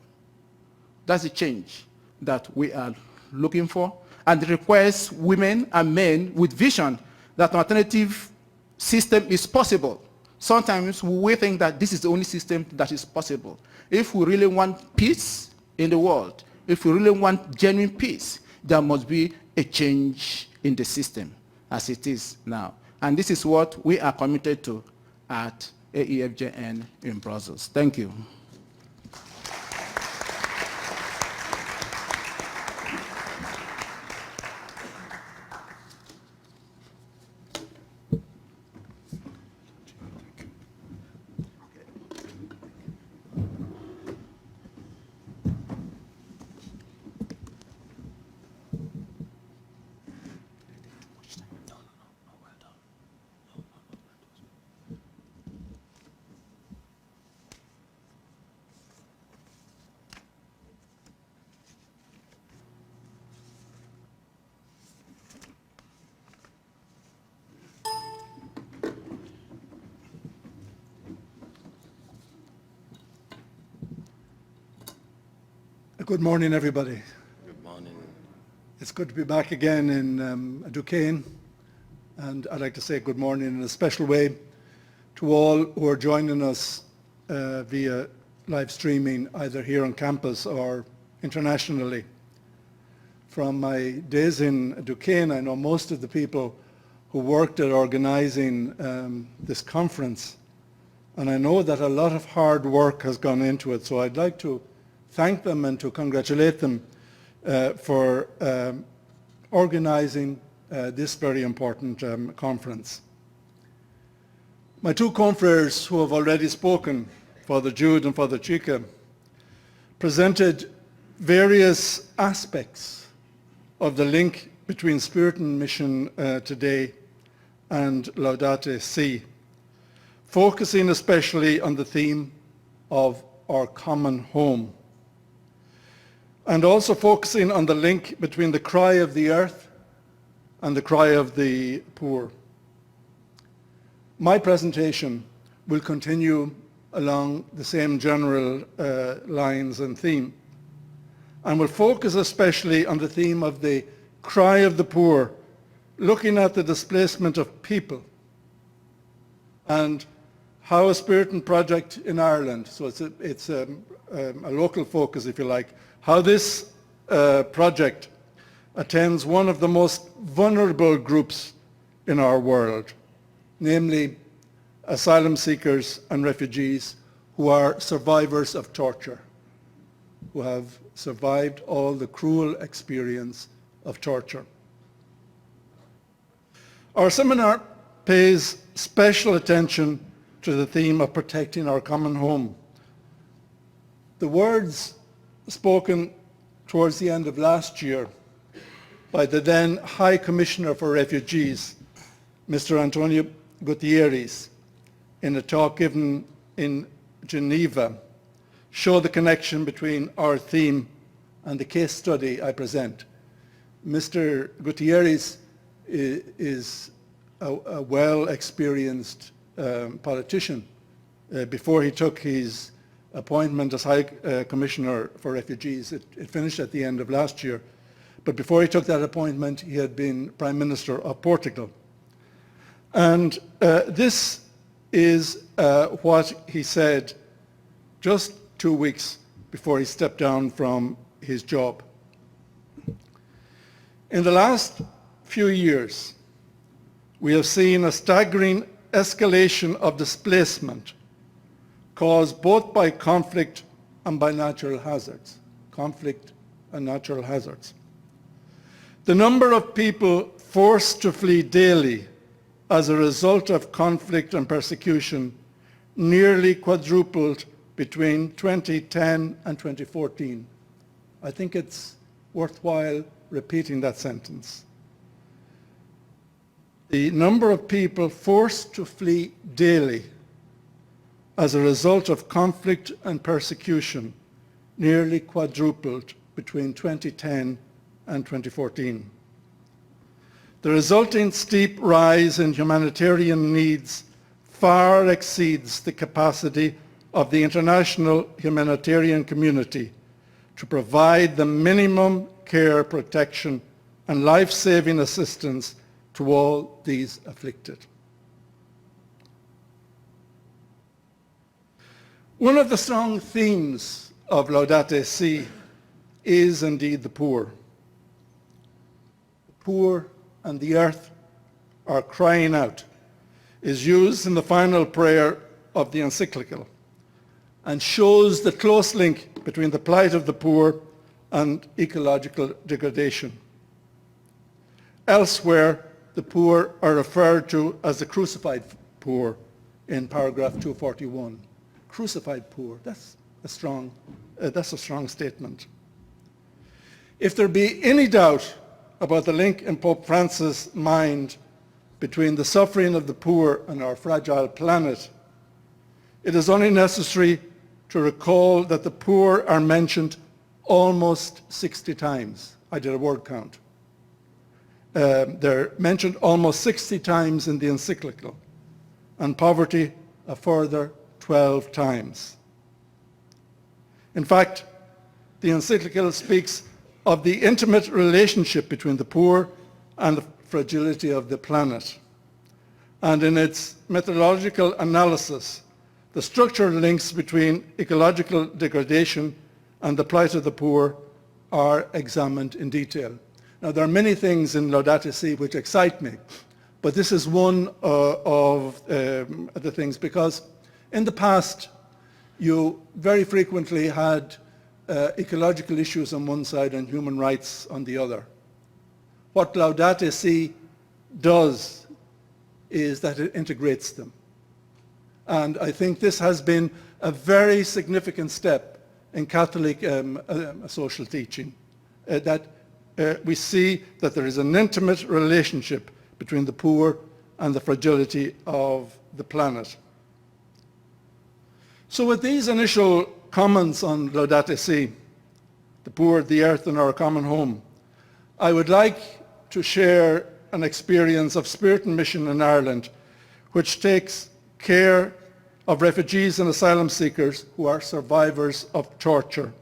That's the change that we are looking for, and it requires women and men with vision that an alternative system is possible. Sometimes we think that this is the only system that is possible. If we really want peace in the world, if we really want genuine peace, there must be a change in the system as it is now. And this is what we are committed to at AEFJN in Brussels. Thank you. Good morning, everybody. Good morning. It's good to be back again in Duquesne, and I'd like to say good morning in a special way to all who are joining us via live streaming, either here on campus or internationally. From my days in Duquesne, I know most of the people who worked at organizing this conference. And I know that a lot of hard work has gone into it, so I'd like to thank them and to congratulate them for organizing this very important conference. My two confreres who have already spoken, Father Jude and Father Chica, presented various aspects of the link between Spiritan mission today and Laudate Si, focusing especially on the theme of our common home, and also focusing on the link between the cry of the earth and the cry of the poor. My presentation will continue along the same general lines and theme, and will focus especially on the theme of the cry of the poor, looking at the displacement of people and how a Spiritan project in Ireland, so it's a local focus if you like, how this project attends one of the most vulnerable groups in our world, namely asylum seekers and refugees who are survivors of torture, who have survived all the cruel experience of torture. Our seminar pays special attention to the theme of protecting our common home. The words spoken towards the end of last year by the then High Commissioner for Refugees, Mr. Antonio Gutierrez, in a talk given in Geneva, show the connection between our theme and the case study I present. Mr. Gutierrez is a well-experienced politician. Before he took his appointment as High Commissioner for Refugees, it finished at the end of last year, but before he took that appointment, he had been Prime Minister of Portugal. And this is what he said just 2 weeks before he stepped down from his job. In the last few years, we have seen a staggering escalation of displacement caused both by conflict and by natural hazards. Conflict and natural hazards. The number of people forced to flee daily as a result of conflict and persecution nearly quadrupled between 2010 and 2014. I think it's worthwhile repeating that sentence. The number of people forced to flee daily as a result of conflict and persecution nearly quadrupled between 2010 and 2014. The resulting steep rise in humanitarian needs far exceeds the capacity of the international humanitarian community to provide the minimum care, protection, and life-saving assistance to all these afflicted. One of the strong themes of Laudate Si is indeed the poor. The poor and the earth are crying out is used in the final prayer of the encyclical and shows the close link between the plight of the poor and ecological degradation. Elsewhere, the poor are referred to as the crucified poor in paragraph 241. Crucified poor, that's a strong statement. If there be any doubt about the link in Pope Francis' mind between the suffering of the poor and our fragile planet, it is only necessary to recall that the poor are mentioned almost 60 times. I did a word count. They're mentioned almost 60 times in the encyclical, and poverty a further 12 times. In fact, the encyclical speaks of the intimate relationship between the poor and the fragility of the planet. And in its methodological analysis, the structural links between ecological degradation and the plight of the poor are examined in detail. Now, there are many things in Laudate Si which excite me, But this is one of the things, because in the past, you very frequently had ecological issues on one side and human rights on the other. What Laudate Si does is that it integrates them. And I think this has been a very significant step in Catholic social teaching, that we see that there is an intimate relationship between the poor and the fragility of the planet. So with these initial comments on Laudate Si, the poor, the earth, and our common home, I would like to share an experience of Spiritan Mission in Ireland, which takes care of refugees and asylum seekers who are survivors of torture,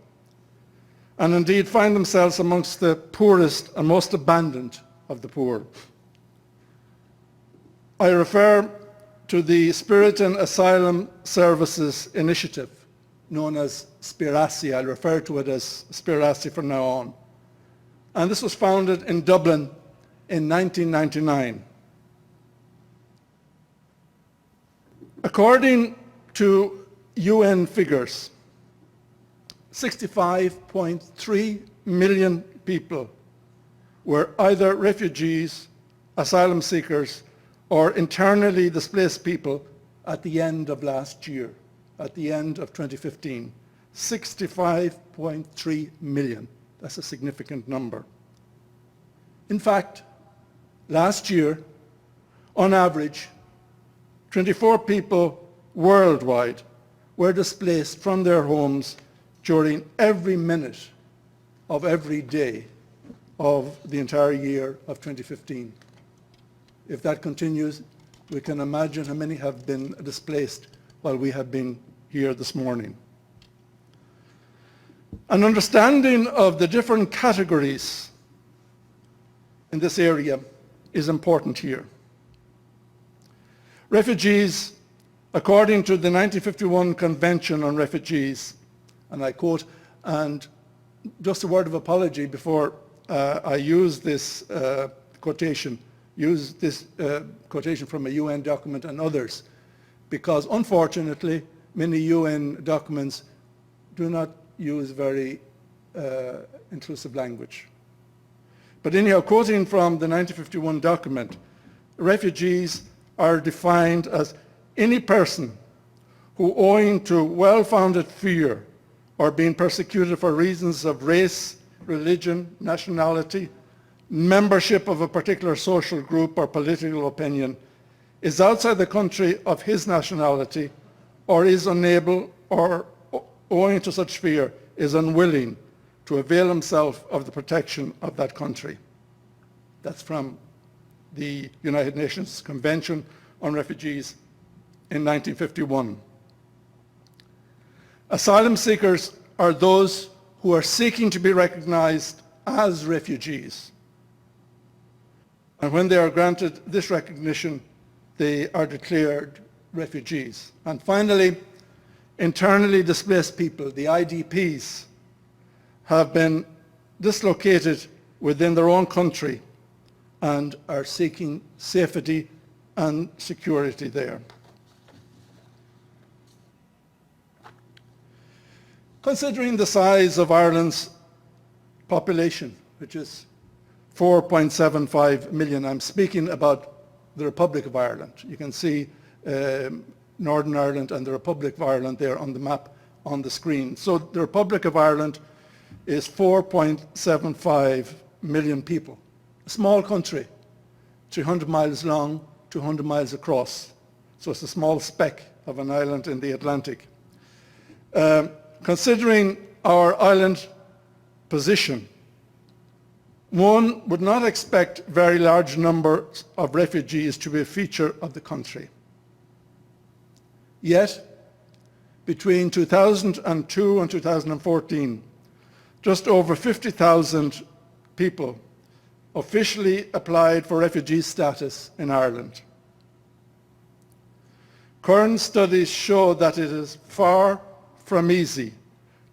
and indeed find themselves amongst the poorest and most abandoned of the poor. I refer to the Spiritan Asylum Services Initiative, known as Spirasi. I'll refer to it as Spirasi from now on. And this was founded in Dublin in 1999. According to UN figures, 65.3 million people were either refugees, asylum seekers, or internally displaced people at the end of last year, at the end of 2015. 65.3 million. That's a significant number. In fact, last year, on average, 24 people worldwide were displaced from their homes during every minute of every day of the entire year of 2015. If that continues, we can imagine how many have been displaced while we have been here this morning. An understanding of the different categories in this area is important here. Refugees, according to the 1951 Convention on Refugees, and I quote, and just a word of apology before I use this quotation from a UN document and others, because unfortunately many UN documents do not use very inclusive language. But anyhow, quoting from the 1951 document, refugees are defined as any person who, owing to well-founded fear or being persecuted for reasons of race, religion, nationality, membership of a particular social group or political opinion, is outside the country of his nationality, or is unable, or owing to such fear, is unwilling to avail himself of the protection of that country. That's from the United Nations Convention on Refugees in 1951. Asylum seekers are those who are seeking to be recognized as refugees. And when they are granted this recognition, they are declared refugees. And finally, internally displaced people, the IDPs, have been dislocated within their own country and are seeking safety and security there. Considering the size of Ireland's population, which is 4.75 million, I'm speaking about the Republic of Ireland. You can see Northern Ireland and the Republic of Ireland there on the map on the screen. So the Republic of Ireland is 4.75 million people. A small country, 300 miles long, 200 miles across. So it's a small speck of an island in the Atlantic. Considering our island position, one would not expect very large numbers of refugees to be a feature of the country. Yet, between 2002 and 2014, just over 50,000 people officially applied for refugee status in Ireland. Current studies show that it is far from easy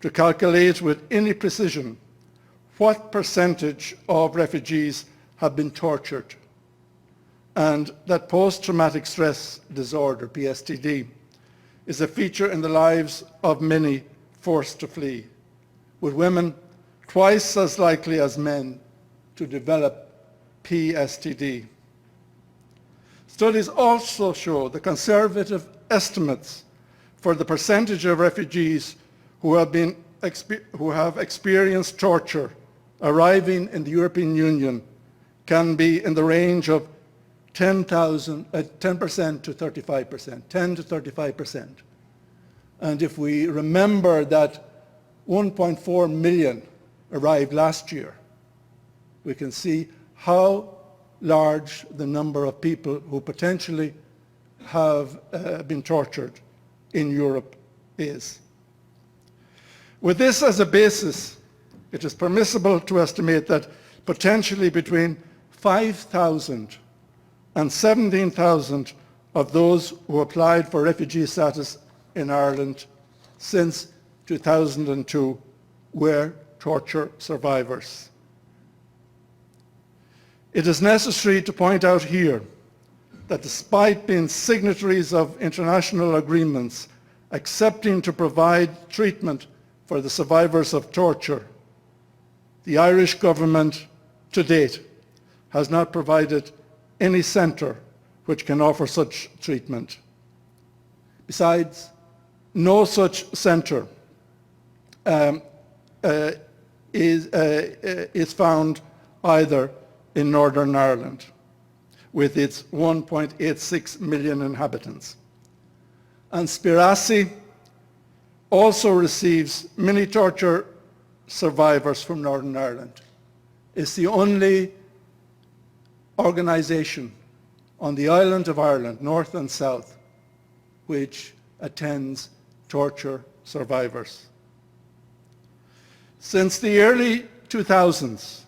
to calculate with any precision what percentage of refugees have been tortured, and that post-traumatic stress disorder, PSTD, is a feature in the lives of many forced to flee, with women twice as likely as men to develop PSTD. Studies also show the conservative estimates for the percentage of refugees who have experienced torture arriving in the European Union can be in the range of 10% to 35%, 10 to 35%. And if we remember that 1.4 million arrived last year, we can see how large the number of people who potentially have been tortured in Europe is. With this as a basis, it is permissible to estimate that potentially between 5,000 and 17,000 of those who applied for refugee status in Ireland since 2002 were torture survivors. It is necessary to point out here that despite being signatories of international agreements accepting to provide treatment for the survivors of torture, the Irish government to date has not provided any centre which can offer such treatment. Besides, no such centre is found either in Northern Ireland, with its 1.86 million inhabitants. And Spiritan also receives many torture survivors from Northern Ireland. It's the only organisation on the island of Ireland, north and south, which attends torture survivors. Since the early 2000s,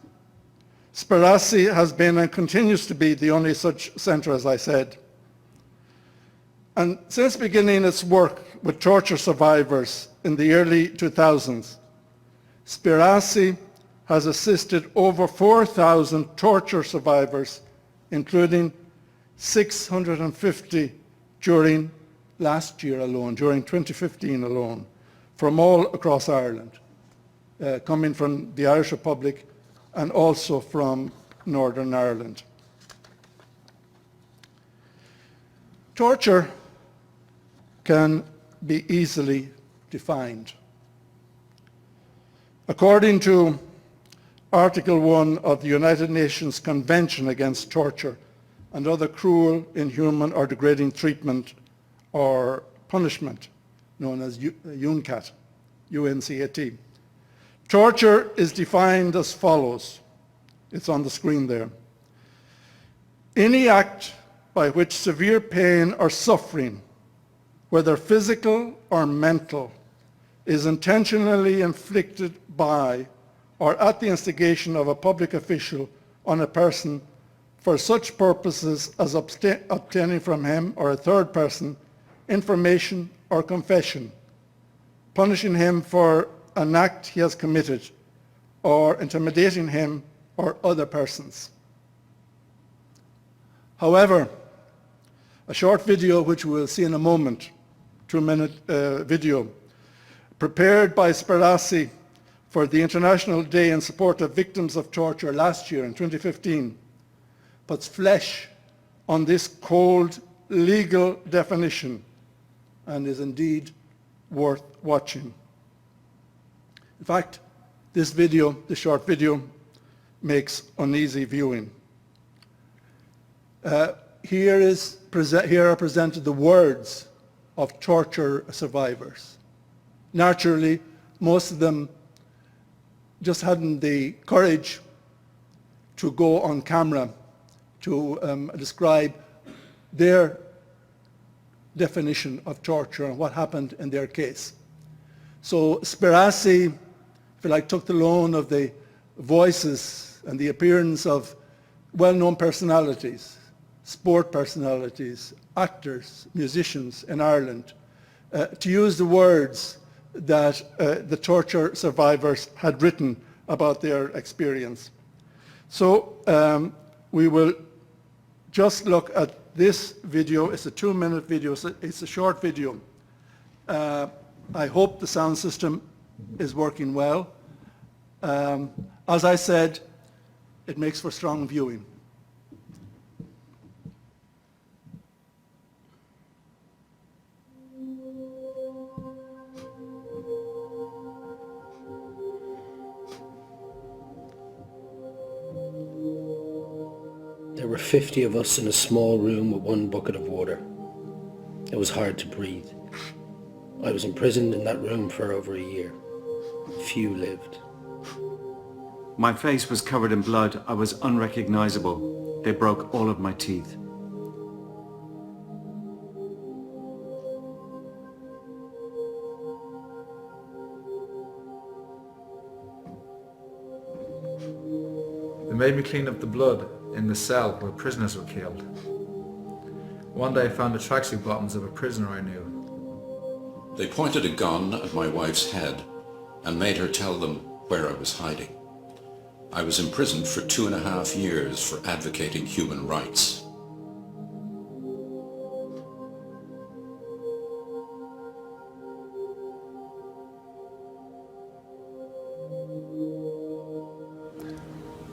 Spiritan has been and continues to be the only such centre, as I said. And since beginning its work with torture survivors in the early 2000s, Spiritan has assisted over 4,000 torture survivors, including 650 during last year alone, during 2015 alone, from all across Ireland, coming from the Irish Republic and also from Northern Ireland. Torture can be easily defined. According to Article 1 of the United Nations Convention Against Torture and Other Cruel, Inhuman or Degrading Treatment or Punishment, known as UNCAT, UNCAT, torture is defined as follows. It's on the screen there. Any act by which severe pain or suffering, whether physical or mental, is intentionally inflicted by or at the instigation of a public official on a person for such purposes as obtaining from him or a third person information or confession, punishing him for an act he has committed, or intimidating him or other persons. However, a short video, which we'll see in a moment, 2-minute video, prepared by Spiritan for the International Day in Support of Victims of Torture last year in 2015, puts flesh on this cold legal definition and is indeed worth watching. In fact, this video, the short video, makes uneasy viewing. Here are presented the words of torture survivors. Naturally, most of them just hadn't the courage to go on camera to describe their definition of torture and what happened in their case. So Spiritan, if you like, took the loan of the voices and the appearance of well-known personalities, sport personalities, actors, musicians in Ireland, to use the words that the torture survivors had written about their experience. So we will just look at this video. It's a 2-minute video. It's a short video. I hope the sound system is working well. As I said, it makes for strong viewing. There were 50 of us in a small room with one bucket of water. It was hard to breathe. I was imprisoned in that room for over a year. Few lived. My face was covered in blood. I was unrecognizable. They broke all of my teeth. They made me clean up the blood in the cell where prisoners were killed. One day I found the tracksuit bottoms of a prisoner I knew. They pointed a gun at my wife's head and made her tell them where I was hiding. I was imprisoned for 2.5 years for advocating human rights.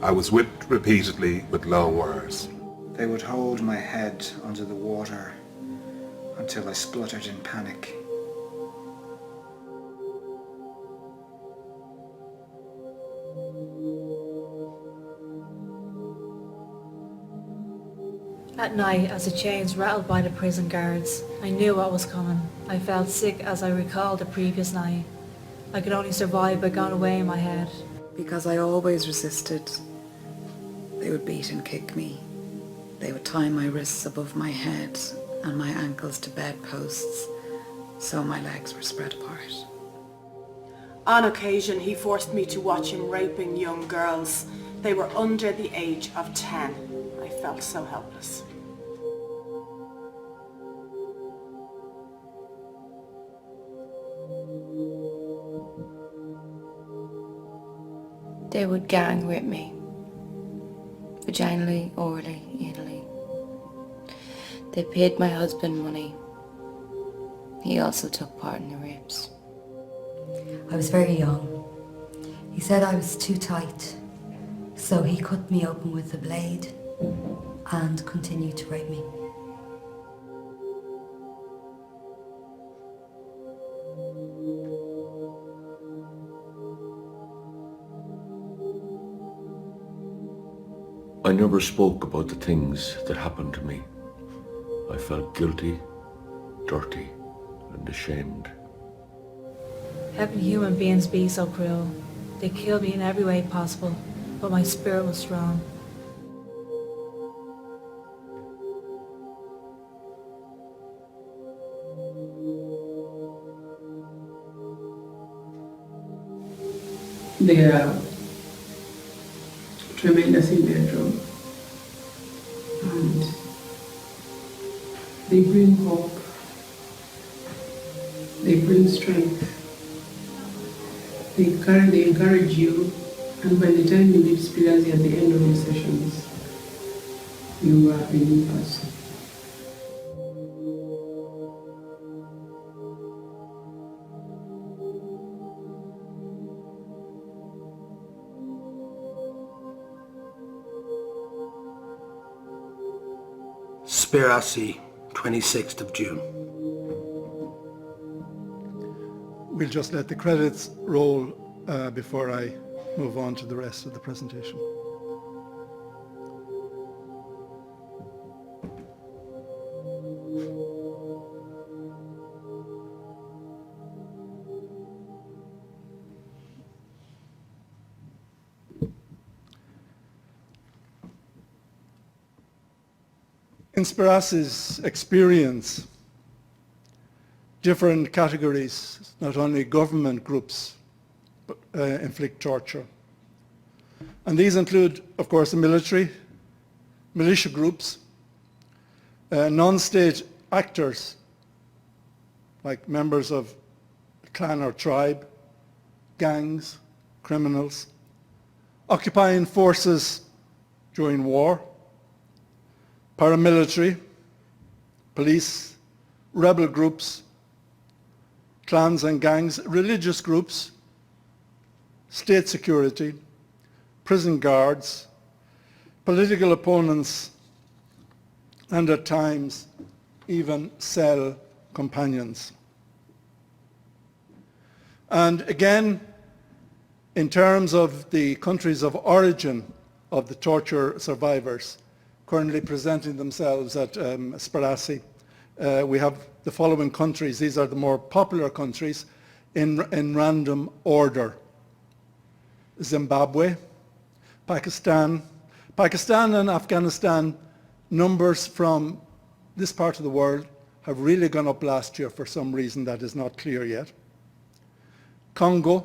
I was whipped repeatedly with low wires. They would hold my head under the water until I spluttered in panic. At night, as the chains rattled by the prison guards, I knew what was coming. I felt sick as I recalled the previous night. I could only survive by going away in my head. Because I always resisted, they would beat and kick me. They would tie my wrists above my head and my ankles to bedposts, so my legs were spread apart. On occasion, he forced me to watch him raping young girls. They were under the age of 10. I felt so helpless. They would gang rape me, vaginally, orally, anally. They paid my husband money. He also took part in the rapes. I was very young. He said I was too tight, so he cut me open with a blade and continued to rape me. I never spoke about the things that happened to me. I felt guilty, dirty, and ashamed. How can human beings be so cruel? They killed me in every way possible, but my spirit was strong. They are tremendous in their job, and they bring hope, they bring strength, they encourage you, and by the time you leave Spiritan at the end of your sessions, you are a new person. Spiritan, 26th of June. We'll just let the credits roll before I move on to the rest of the presentation. In Spirace's experience, different categories, not only government groups, inflict torture. And these include, of course, the military, militia groups, non-state actors, like members of a clan or tribe, gangs, criminals, occupying forces during war, paramilitary, police, rebel groups, clans and gangs, religious groups, state security, prison guards, political opponents, and at times even cell companions. And again, in terms of the countries of origin of the torture survivors currently presenting themselves at Spirasi, we have the following countries. These are the more popular countries in random order. Zimbabwe, Pakistan. Pakistan and Afghanistan, numbers from this part of the world have really gone up last year for some reason that is not clear yet. Congo,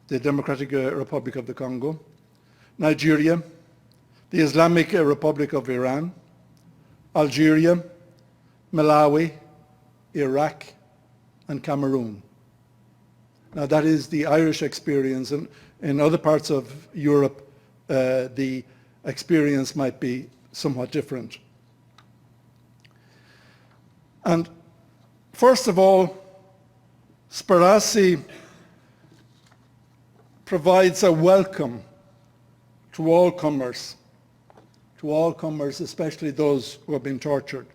the Democratic Republic of the Congo. Nigeria, the Islamic Republic of Iran. Algeria, Malawi, Iraq, and Cameroon. Now that is the Irish experience, and in other parts of Europe the experience might be somewhat different. And first of all, Spirasi provides a welcome to all comers, especially those who have been tortured,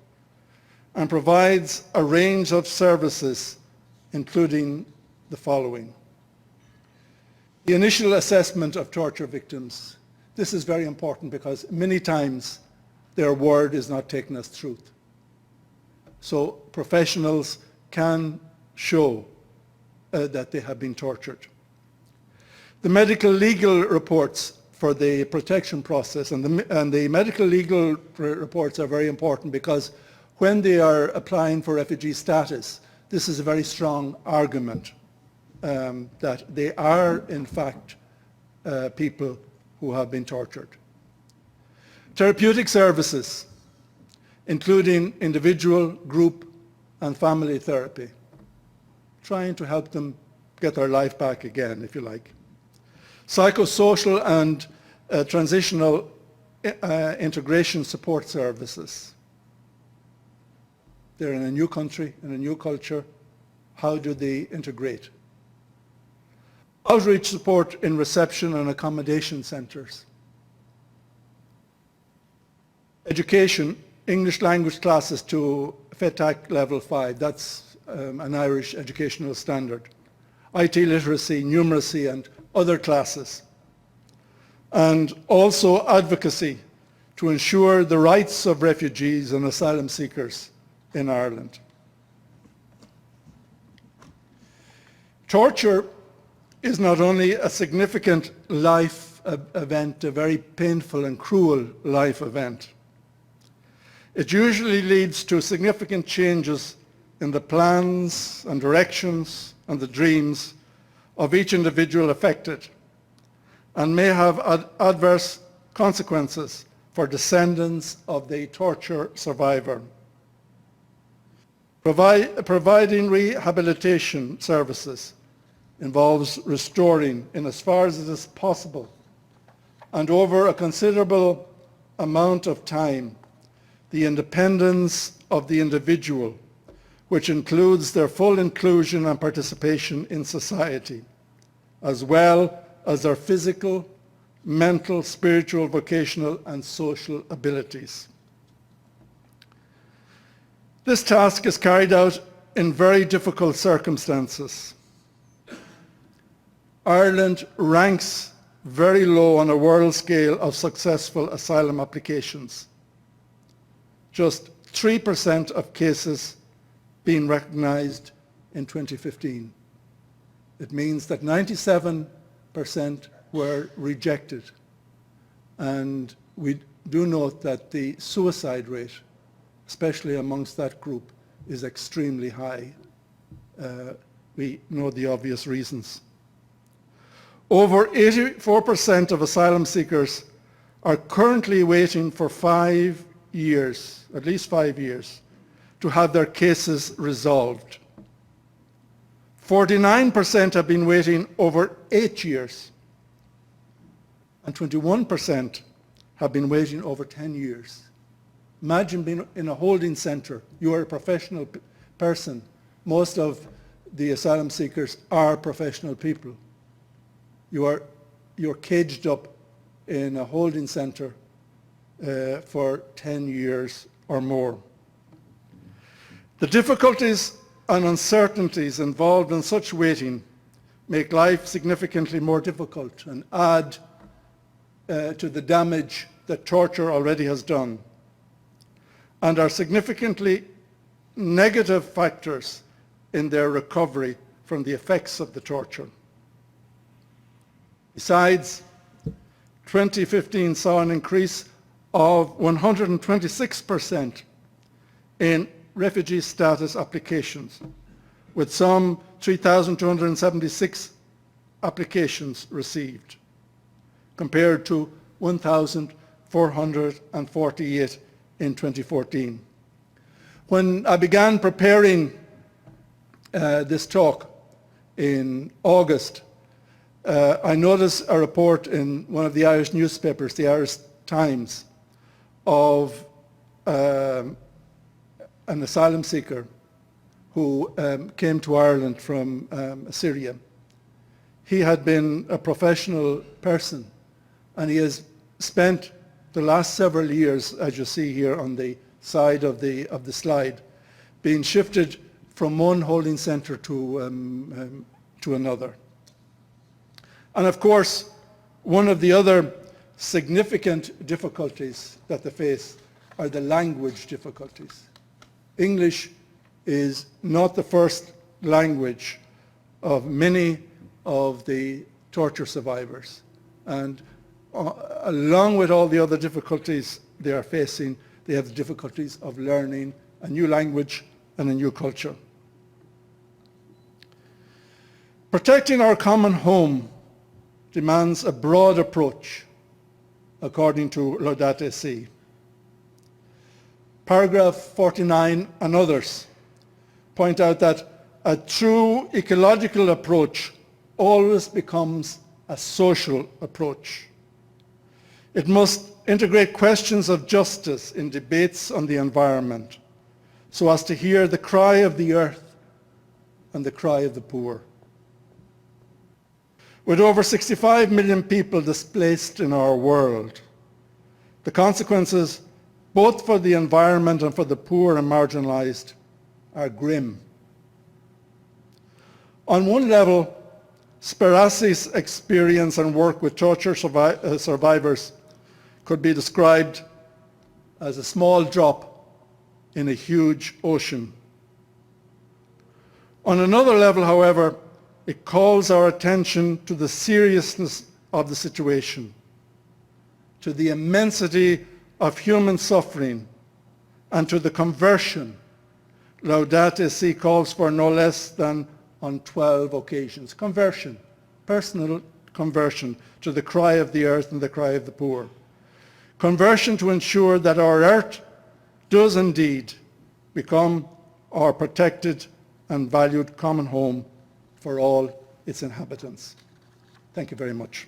and provides a range of services, including the following. The initial assessment of torture victims. This is very important because many times their word is not taken as truth. So professionals can show that they have been tortured. The medical legal reports for the protection process, and the medical legal reports are very important because when they are applying for refugee status, this is a very strong argument that they are in fact people who have been tortured. Therapeutic services, including individual, group, and family therapy, trying to help them get their life back again, if you like. Psychosocial and transitional integration support services. They're in a new country, in a new culture. How do they integrate? Outreach support in reception and accommodation centres. Education, English language classes to FETAC level 5. That's an Irish educational standard. IT literacy, numeracy, and other classes. And also advocacy to ensure the rights of refugees and asylum seekers in Ireland. Torture is not only a significant life event, a very painful and cruel life event. It usually leads to significant changes in the plans and directions and the dreams of each individual affected, and may have adverse consequences for descendants of the torture survivor. Providing rehabilitation services involves restoring, in as far as it is possible, and over a considerable amount of time, the independence of the individual, which includes their full inclusion and participation in society, as well as their physical, mental, spiritual, vocational, and social abilities. This task is carried out in very difficult circumstances. Ireland ranks very low on a world scale of successful asylum applications. Just 3% of cases being recognised in 2015. It means that 97% were rejected. And we do note that the suicide rate, especially amongst that group, is extremely high. We know the obvious reasons. Over 84% of asylum seekers are currently waiting for 5 years, at least 5 years, to have their cases resolved. 49% have been waiting over 8 years, and 21% have been waiting over 10 years. Imagine being in a holding center. You are a professional person. Most of the asylum seekers are professional people. You're caged up in a holding center for 10 years or more. The difficulties and uncertainties involved in such waiting make life significantly more difficult and add to the damage that torture already has done, and are significantly negative factors in their recovery from the effects of the torture. Besides, 2015 saw an increase of 126% in refugee status applications, with some 3,276 applications received, compared to 1,448 in 2014. When I began preparing this talk in August, I noticed a report in one of the Irish newspapers, the Irish Times, of an asylum seeker who came to Ireland from Syria. He had been a professional person, and he has spent the last several years, as you see here on the side of the slide, being shifted from one holding center to another. And of course, one of the other significant difficulties that they face are the language difficulties. English is not the first language of many of the torture survivors. And along with all the other difficulties they are facing, they have the difficulties of learning a new language and a new culture. Protecting our common home demands a broad approach, according to Laudate Si. Paragraph 49 and others point out that a true ecological approach always becomes a social approach. It must integrate questions of justice in debates on the environment, so as to hear the cry of the earth and the cry of the poor. With over 65 million people displaced in our world, the consequences, both for the environment and for the poor and marginalized, are grim. On one level, Spirassi's experience and work with torture survivors could be described as a small drop in a huge ocean. On another level, however, it calls our attention to the seriousness of the situation, to the immensity of human suffering, and to the conversion Laudate Si calls for no less than on 12 occasions. Conversion, personal conversion to the cry of the earth and the cry of the poor. Conversion to ensure that our earth does indeed become our protected and valued common home for all its inhabitants. Thank you very much.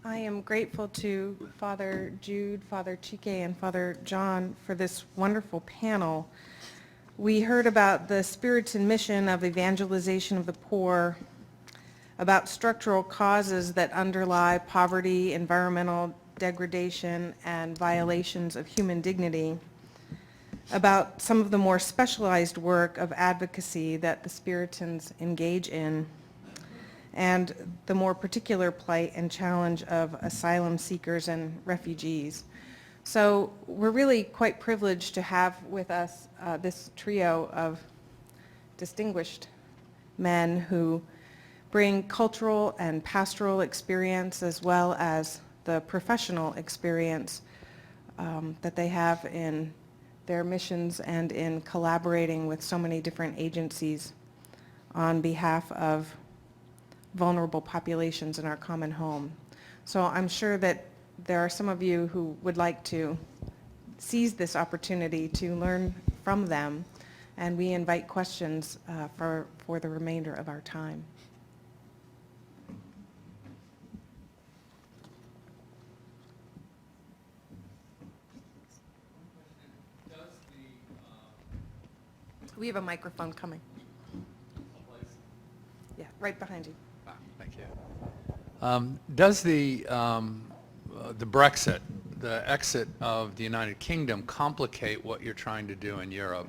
I am grateful to Father Jude, Father Chike, and Father John for this wonderful panel. We heard about the Spiritan mission of evangelization of the poor, about structural causes that underlie poverty, environmental degradation, and violations of human dignity, about some of the more specialized work of advocacy that the Spiritans engage in, and the more particular plight and challenge of asylum seekers and refugees. So we're really quite privileged to have with us this trio of distinguished men who bring cultural and pastoral experience as well as the professional experience that they have in their missions and in collaborating with so many different agencies on behalf of vulnerable populations in our common home. So I'm sure that there are some of you who would like to seize this opportunity to learn from them, and we invite questions for the remainder of our time. We have a microphone coming. Yeah, right behind you. Thank you. Does the Brexit, the exit of the United Kingdom, complicate what you're trying to do in Europe,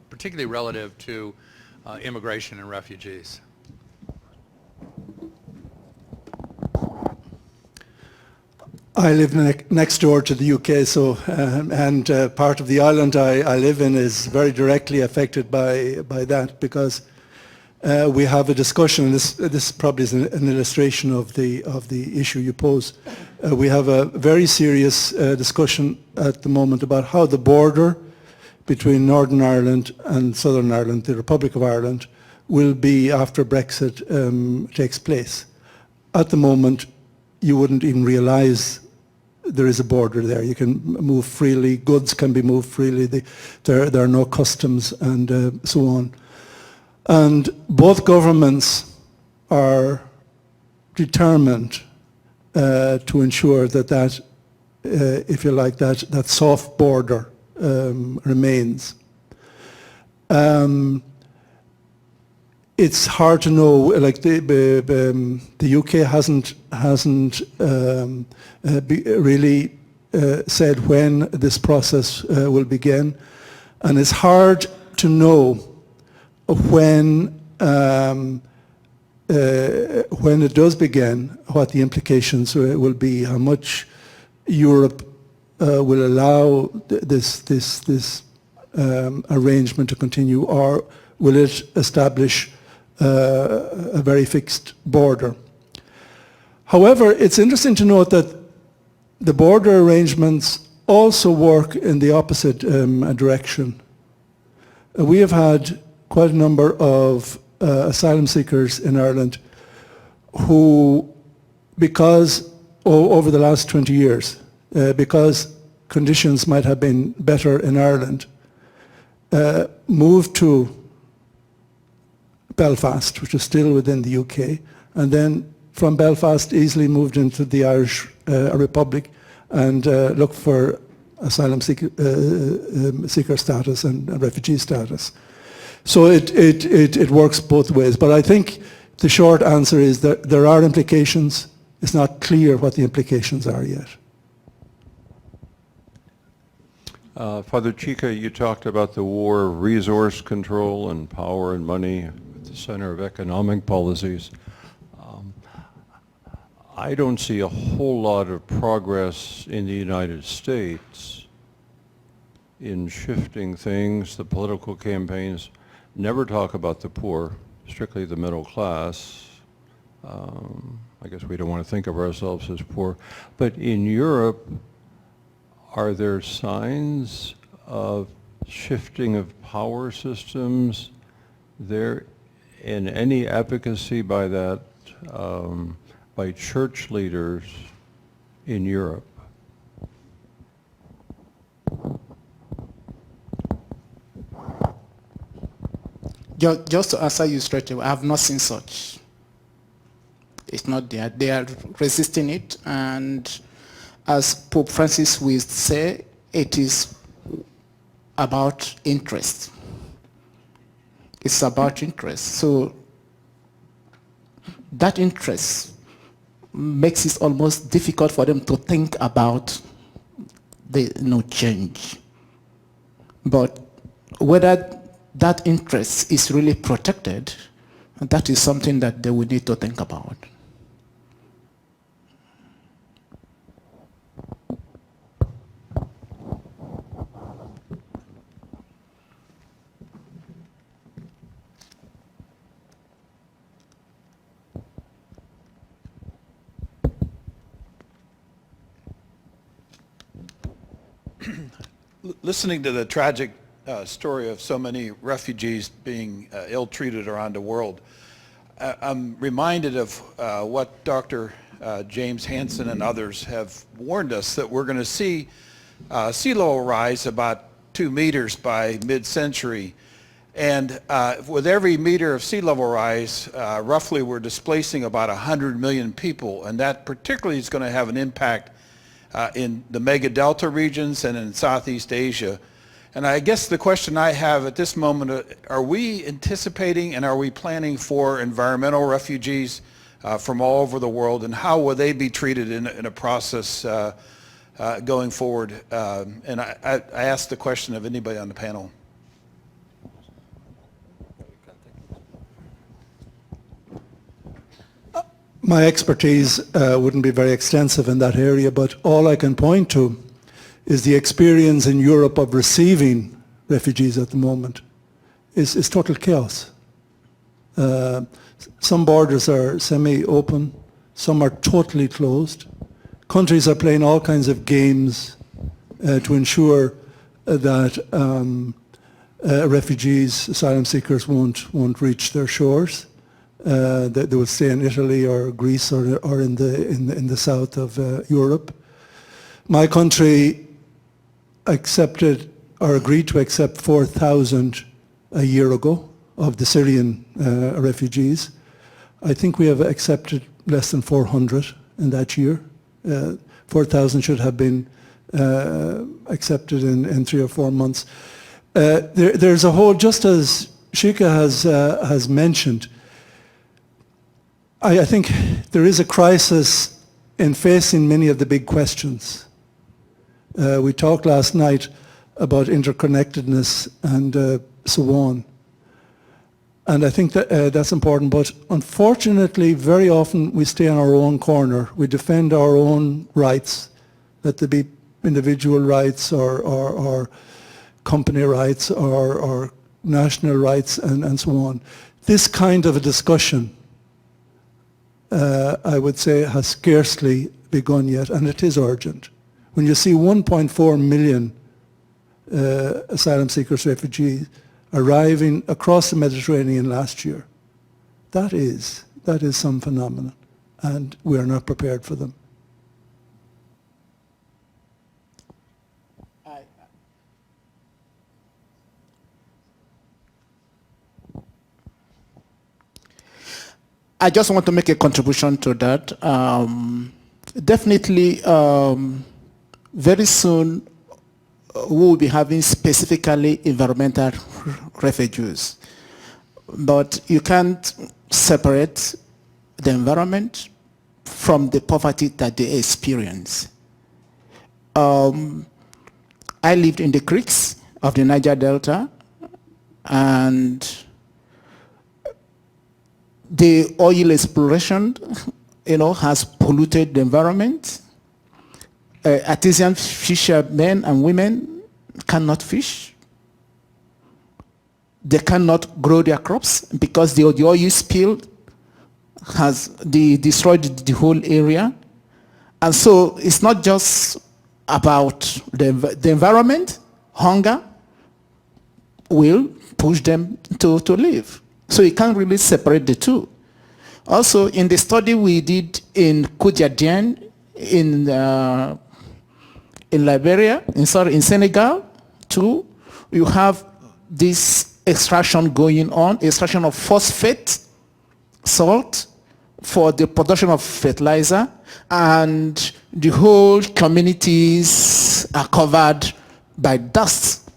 particularly relative to immigration and refugees? I live next door to the UK, so and part of the island I live in is very directly affected by that, because we have a discussion. This probably is an illustration of the issue you pose. We have a very serious discussion at the moment about how the border between Northern Ireland and Southern Ireland, the Republic of Ireland, will be after Brexit takes place. At the moment, you wouldn't even realise there is a border there. You can move freely, goods can be moved freely, there are no customs and so on. And both governments are determined to ensure that if you like, that soft border remains. It's hard to know, like the UK hasn't really said when this process will begin, and it's hard to know when it does begin, what the implications will be, how much Europe will allow this arrangement to continue, or will it establish a very fixed border. However, it's interesting to note that the border arrangements also work in the opposite direction. We have had quite a number of asylum seekers in Ireland who, because over the last 20 years, because conditions might have been better in Ireland, moved to Belfast, which is still within the UK, and then from Belfast easily moved into the Irish Republic and looked for asylum seeker status and refugee status. So it works both ways. But I think the short answer is that there are implications. It's not clear what the implications are yet. Father Chica, you talked about the war of resource control and power and money at the center of economic policies. I don't see a whole lot of progress in the United States in shifting things. The political campaigns never talk about the poor, strictly the middle class. I guess we don't want to think of ourselves as poor. But in Europe, are there signs of shifting of power systems there, and any advocacy by that, by church leaders in Europe? Just to answer you straight away, I have not seen such. It's not there. They are resisting it, and as Pope Francis will say, it is about interest. It's about interest. So that interest makes it almost difficult for them to think about the change. But whether that interest is really protected, that is something that they will need to think about. Listening to the tragic story of so many refugees being ill-treated around the world, I'm reminded of what Dr. James Hansen and others have warned us, that we're going to see sea level rise about 2 meters by mid-century. And with every meter of sea level rise, roughly we're displacing about 100 million people, and that particularly is going to have an impact in the mega delta regions and in Southeast Asia. And I guess the question I have at this moment, are we anticipating and are we planning for environmental refugees from all over the world, and how will they be treated in a process going forward? And I ask the question of anybody on the panel. My expertise wouldn't be very extensive in that area, but all I can point to is the experience in Europe of receiving refugees at the moment is total chaos. Some borders are semi-open, some are totally closed. Countries are playing all kinds of games to ensure that refugees, asylum seekers won't reach their shores. They will stay in Italy or Greece or in the south of Europe. My country accepted or agreed to accept 4,000 a year ago of the Syrian refugees. I think we have accepted less than 400 in that year. 4,000 should have been accepted in 3 or 4 months. There's a whole, just as Shika has mentioned, I think there is a crisis in facing many of the big questions. We talked last night about interconnectedness and so on. And I think that that's important. But unfortunately, very often we stay in our own corner. We defend our own rights, let there be individual rights or company rights or national rights and so on. This kind of a discussion, I would say, has scarcely begun yet, and it is urgent. When you see 1.4 million asylum seekers, refugees arriving across the Mediterranean last year, that is some phenomenon, and we are not prepared for them. I just want to make a contribution to that. Definitely, very soon we will be having specifically environmental refugees. But you can't separate the environment from the poverty that they experience. I lived in the creeks of the Niger Delta, and the oil exploration, has polluted the environment. Artisan fishermen and women cannot fish. They cannot grow their crops because the oil spill has destroyed the whole area. And so it's not just about the environment. Hunger will push them to leave. So you can't really separate the two. Also, in the study we did in Koudiadian, in Liberia, in Senegal, too, you have this extraction going on, extraction of phosphate, salt, for the production of fertilizer, and the whole communities are covered by dust.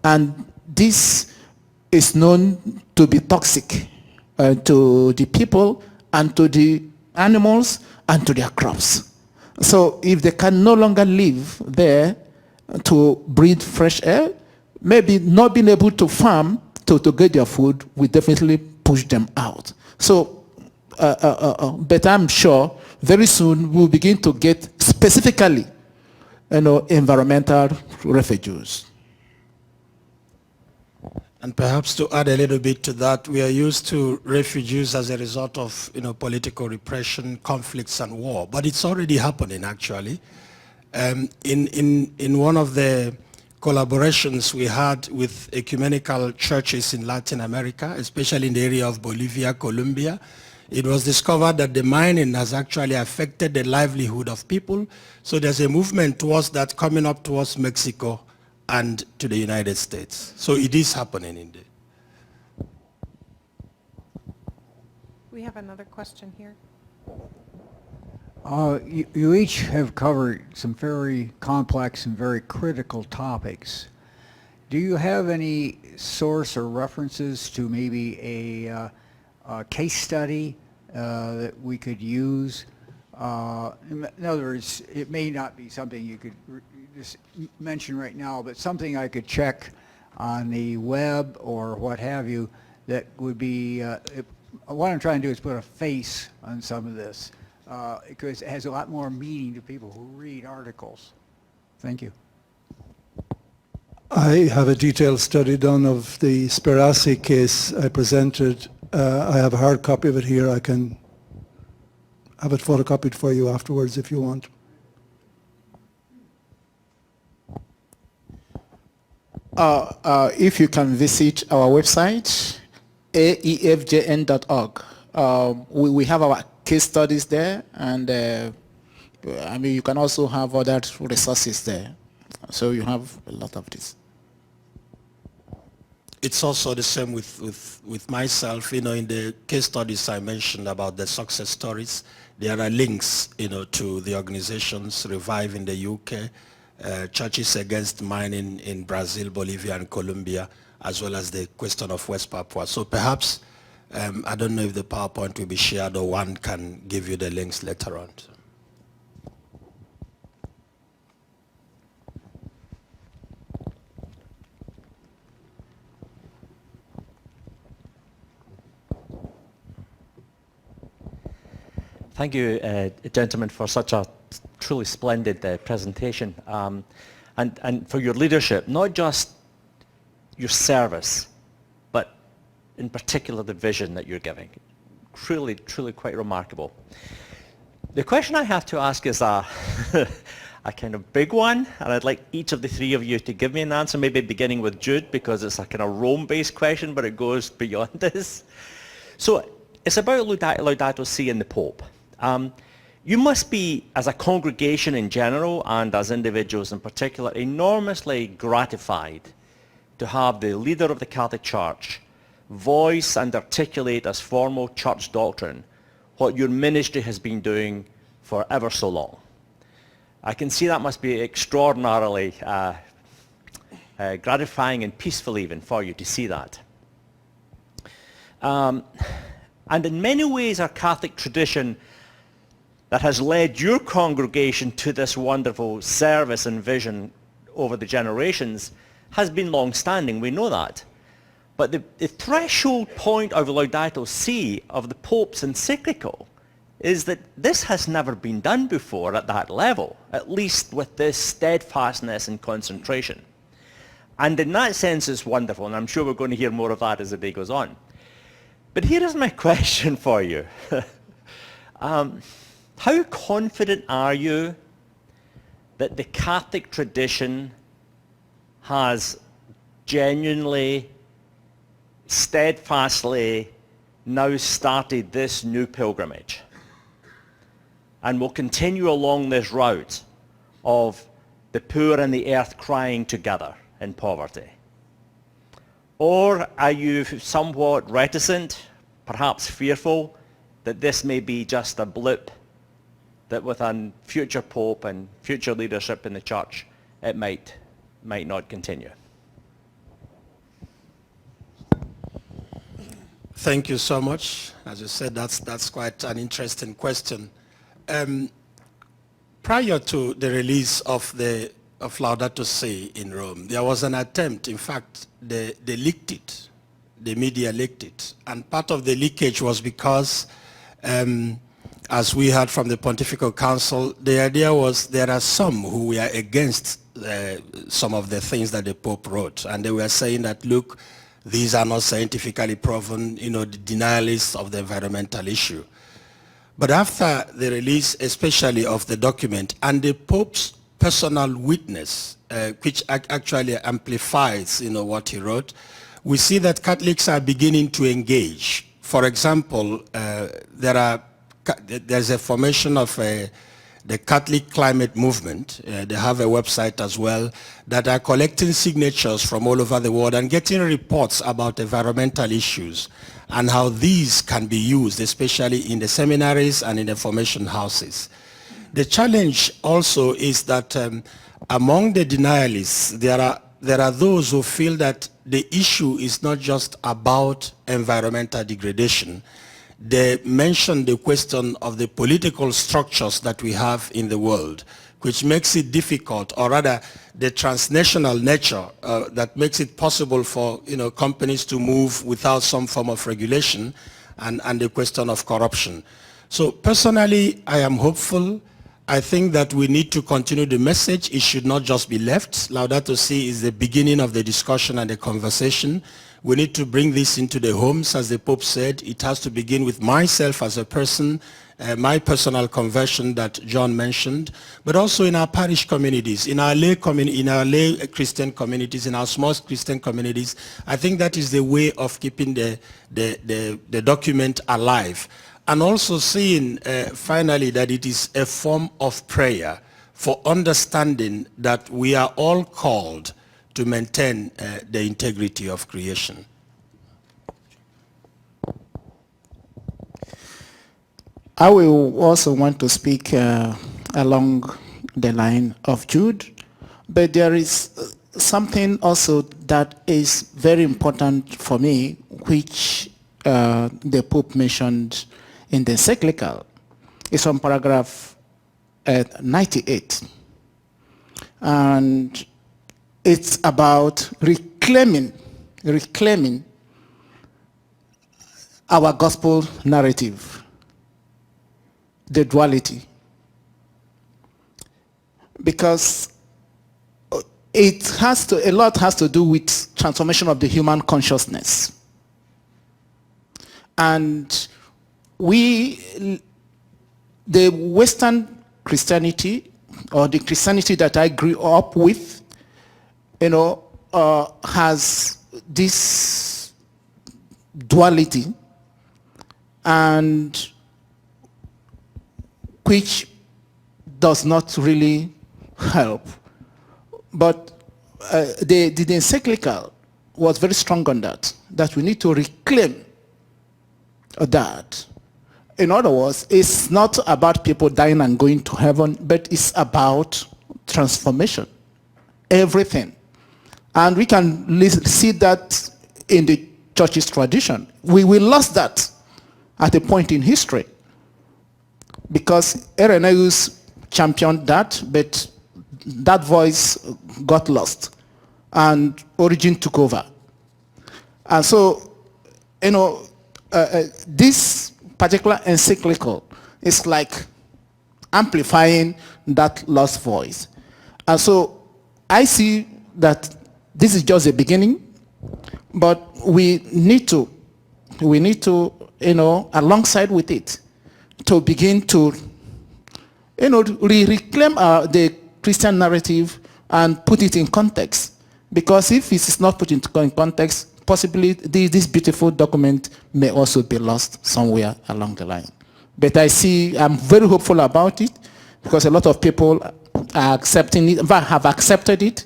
And this is known to be toxic to the people and to the animals and to their crops. So if they can no longer live there to breathe fresh air, maybe not being able to farm to get their food will definitely push them out. So, but I'm sure very soon we'll begin to get specifically, environmental refugees. And perhaps to add a little bit to that, we are used to refugees as a result of political repression, conflicts, and war. But it's already happening, actually. In one of the collaborations we had with ecumenical churches in Latin America, especially in the area of Bolivia, Colombia, it was discovered that the mining has actually affected the livelihood of people. So there's a movement towards that coming up towards Mexico and to the United States. So it is happening indeed. We have another question here. You each have covered some very complex and very critical topics. Do you have any source or references to maybe a case study that we could use? In other words, it may not be something you could just mention right now, but something I could check on the web or what have you that would be, what I'm trying to do is put a face on some of this, because it has a lot more meaning to people who read articles. Thank you. I have a detailed study done of the Spiritan case I presented. I have a hard copy of it here. I can have it photocopied for you afterwards if you want. If you can visit our website, aefjn.org. We have our case studies there, and I mean, you can also have other resources there. So you have a lot of this. It's also the same with myself, in the case studies I mentioned about the success stories. There are links, to the organizations, Revive in the UK, Churches Against Mining in Brazil, Bolivia, and Colombia, as well as the question of West Papua. So perhaps, I don't know if the PowerPoint will be shared or one can give you the links later on. Thank you, gentlemen, for such a truly splendid presentation, and for your leadership, not just your service, but in particular the vision that you're giving. Truly, truly quite remarkable. The question I have to ask is a kind of big one, and I'd like each of the three of you to give me an answer, maybe beginning with Jude, because it's a kind of Rome-based question, but it goes beyond this. So it's about Laudato Si and the Pope. You must be, as a congregation in general and as individuals in particular, enormously gratified to have the leader of the Catholic Church voice and articulate as formal church doctrine what your ministry has been doing for ever so long. I can see that must be extraordinarily gratifying and peaceful even for you to see that. And in many ways our Catholic tradition that has led your congregation to this wonderful service and vision over the generations has been long-standing, we know that. But the threshold point of Laudato Si, of the Pope's encyclical, is that this has never been done before at that level, at least with this steadfastness and concentration. And in that sense it's wonderful, and I'm sure we're going to hear more of that as the day goes on. But here is my question for you. How confident are you that the Catholic tradition has genuinely, steadfastly now started this new pilgrimage and will continue along this route of the poor and the earth crying together in poverty? Or are you somewhat reticent, perhaps fearful, that this may be just a blip, that with a future Pope and future leadership in the Church, it might not continue? Thank you so much. As you said, that's quite an interesting question. Prior to the release of Laudato Si in Rome, there was an attempt. In fact, they leaked it. The media leaked it. And part of the leakage was because, as we heard from the Pontifical Council, the idea was there are some who were against some of the things that the Pope wrote. And they were saying that, look, these are not scientifically proven, the denialists of the environmental issue. But after the release, especially of the document, and the Pope's personal witness, which actually amplifies, what he wrote, we see that Catholics are beginning to engage For example, there's a formation of the Catholic Climate Movement. They have a website as well that are collecting signatures from all over the world and getting reports about environmental issues and how these can be used, especially in the seminaries and in the formation houses. The challenge also is that among the denialists, there are those who feel that the issue is not just about environmental degradation. They mention the question of the political structures that we have in the world, which makes it difficult, or rather the transnational nature that makes it possible for companies to move without some form of regulation, and the question of corruption. So personally, I am hopeful. I think that we need to continue the message. It should not just be left. Laudato Si is the beginning of the discussion and the conversation. We need to bring this into the homes, as the Pope said. It has to begin with myself as a person, my personal conversion that John mentioned, but also in our parish communities, in our lay Christian communities, in our small Christian communities. I think that is the way of keeping the document alive. And also seeing, finally, that it is a form of prayer for understanding that we are all called to maintain the integrity of creation. I will also want to speak along the line of Jude, but there is something also that is very important for me, which the Pope mentioned in the encyclical. It's on paragraph 98. And it's about reclaiming our gospel narrative, the duality. Because a lot has to do with transformation of the human consciousness. And the Western Christianity, or the Christianity that I grew up with, has this duality, and which does not really help. But the encyclical was very strong on that we need to reclaim that. In other words, it's not about people dying and going to heaven, but it's about transformation, everything. And we can see that in the church's tradition. We lost that at a point in history, because Irenaeus championed that, but that voice got lost, and Origen took over. And so, this particular encyclical is like amplifying that lost voice. And so I see that this is just the beginning, but we need to, alongside with it, to begin to, reclaim the Christian narrative and put it in context. Because if it is not put in context, possibly this beautiful document may also be lost somewhere along the line. But I'm very hopeful about it, because a lot of people are accepting it, have accepted it,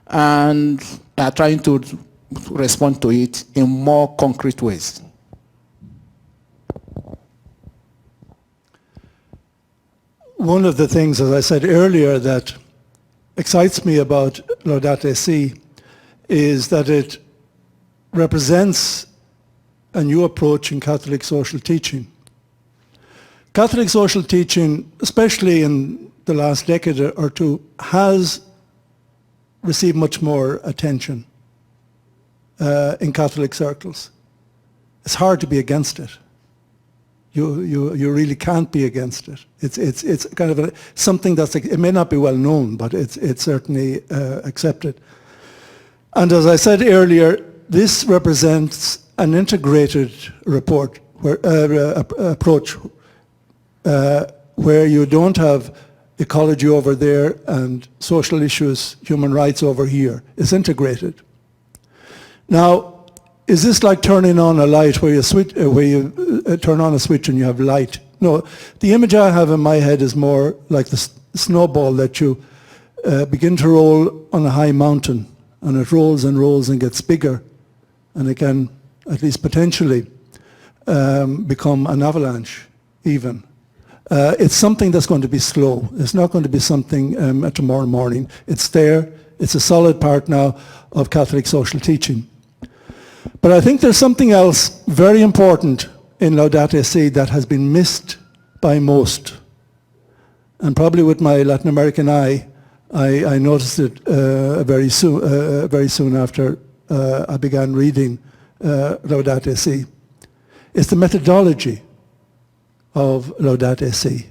and are trying to respond to it in more concrete ways. One of the things, as I said earlier, that excites me about Laudato Si is that it represents a new approach in Catholic social teaching. Catholic social teaching, especially in the last decade or two, has received much more attention in Catholic circles. It's hard to be against it. You really can't be against it. It's kind of something that's, it may not be well known, but it's certainly accepted. And as I said earlier, this represents an integrated approach where you don't have ecology over there and social issues, human rights over here. It's integrated. Now, is this like turning on a light where you turn on a switch and you have light? No, the image I have in my head is more like the snowball that you begin to roll on a high mountain, and it rolls and rolls and gets bigger, and it can, at least potentially, become an avalanche even. It's something that's going to be slow. It's not going to be something tomorrow morning. It's there. It's a solid part now of Catholic social teaching. But I think there's something else very important in Laudate Si that has been missed by most. And probably with my Latin American eye, I noticed it very soon after I began reading Laudate Si. It's the methodology of Laudate Si.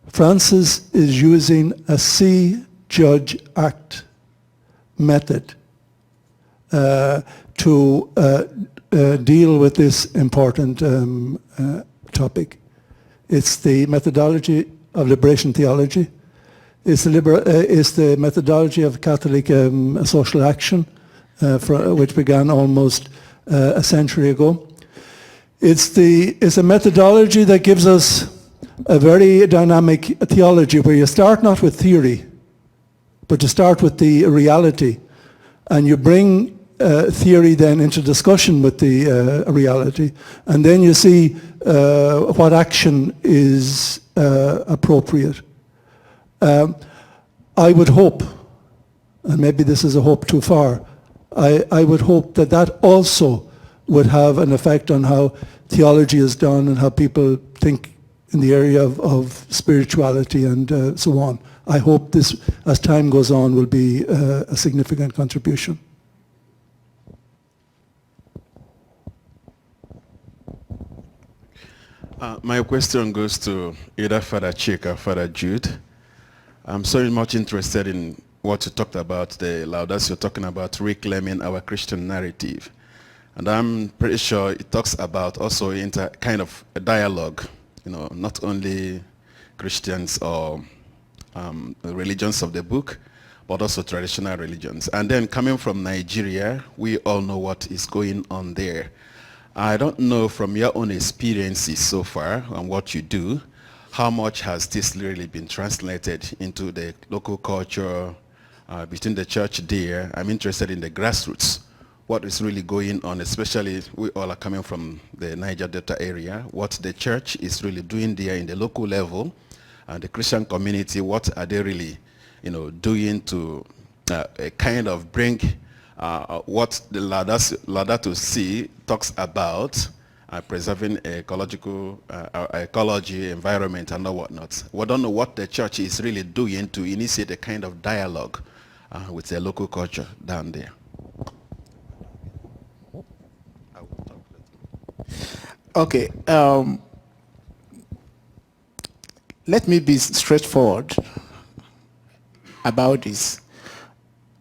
Francis is using a see, judge, act method to deal with this important topic. It's the methodology of liberation theology. It's the methodology of Catholic social action, which began almost a century ago. It's a methodology that gives us a very dynamic theology where you start not with theory, but you start with the reality, and you bring theory then into discussion with the reality, and then you see what action is appropriate. I would hope, and maybe this is a hope too far, I would hope that that also would have an effect on how theology is done and how people think in the area of spirituality and so on. I hope this, as time goes on, will be a significant contribution. My question goes to either Father Chick or Father Jude. I'm so much interested in what you talked about, the Laudato, you're talking about reclaiming our Christian narrative. And I'm pretty sure it talks about also kind of a dialogue, not only Christians or religions of the book, but also traditional religions. And then coming from Nigeria, we all know what is going on there. I don't know from your own experiences so far and what you do, how much has this really been translated into the local culture between the church there? I'm interested in the grassroots. What is really going on, especially we all are coming from the Niger Delta area, what the church is really doing there in the local level, and the Christian community, what are they really doing to kind of bring what the Laudato Si talks about, preserving ecology, environment, and whatnot. We don't know what the church is really doing to initiate a kind of dialogue with the local culture down there. Okay. Let me be straightforward about this.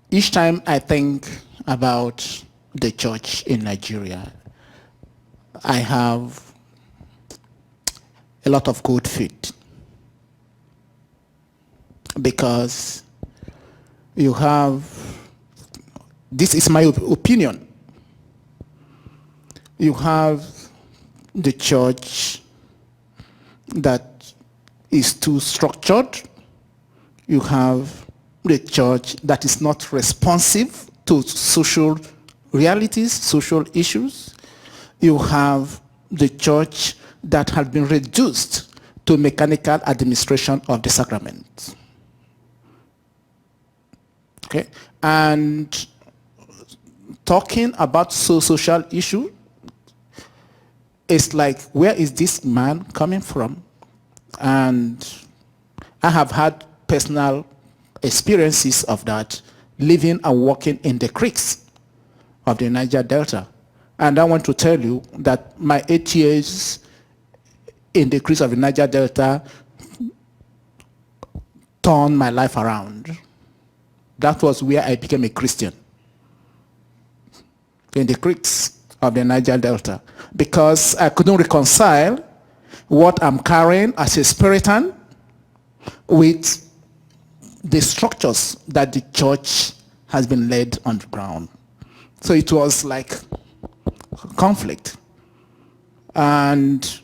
Each time I think about the church in Nigeria, I have a lot of good faith, because you have, this is my opinion, you have the church that is too structured, you have the church that is not responsive to social realities, social issues. You have the church that has been reduced to mechanical administration of the sacrament. Okay, and talking about social issue, it's like, where is this man coming from? And I have had personal experiences of that, living and working in the creeks of the Niger Delta. And I want to tell you that my 8 years in the creeks of the Niger Delta turned my life around. That was where I became a Christian, in the creeks of the Niger Delta, because I couldn't reconcile what I'm carrying as a Spiritan with the structures that the church has been laid on the ground. So it was like conflict. And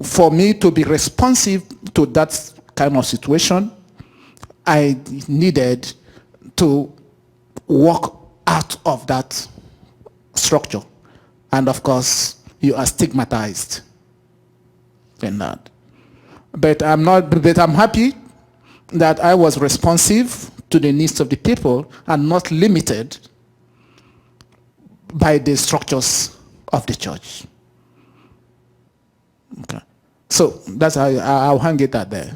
for me to be responsive to that kind of situation, I needed to walk out of that structure. And of course, you are stigmatized in that. But I'm happy that I was responsive to the needs of the people and not limited by the structures of the church. Okay. So that's how I'll hang it at there.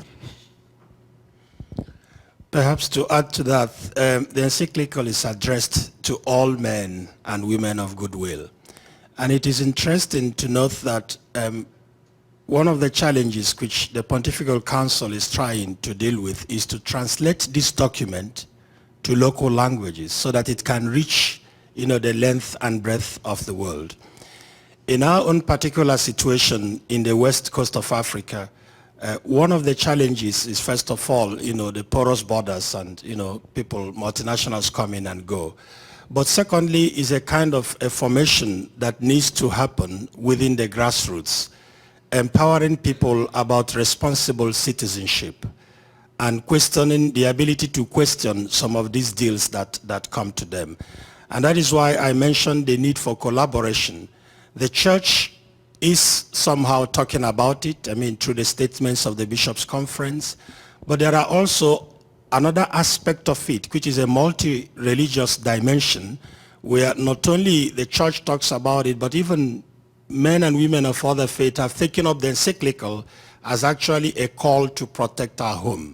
Perhaps to add to that, the encyclical is addressed to all men and women of goodwill. And it is interesting to note that one of the challenges which the Pontifical Council is trying to deal with is to translate this document to local languages so that it can reach, the length and breadth of the world. In our own particular situation in the west coast of Africa, one of the challenges is, first of all, the porous borders and, people, multinationals come in and go. But secondly is a kind of a formation that needs to happen within the grassroots, empowering people about responsible citizenship and questioning the ability to question some of these deals that come to them. And that is why I mentioned the need for collaboration. The church is somehow talking about it, through the statements of the Bishops' Conference, but there are also another aspect of it, which is a multi-religious dimension, where not only the church talks about it, but even men and women of other faith have taken up the encyclical as actually a call to protect our home.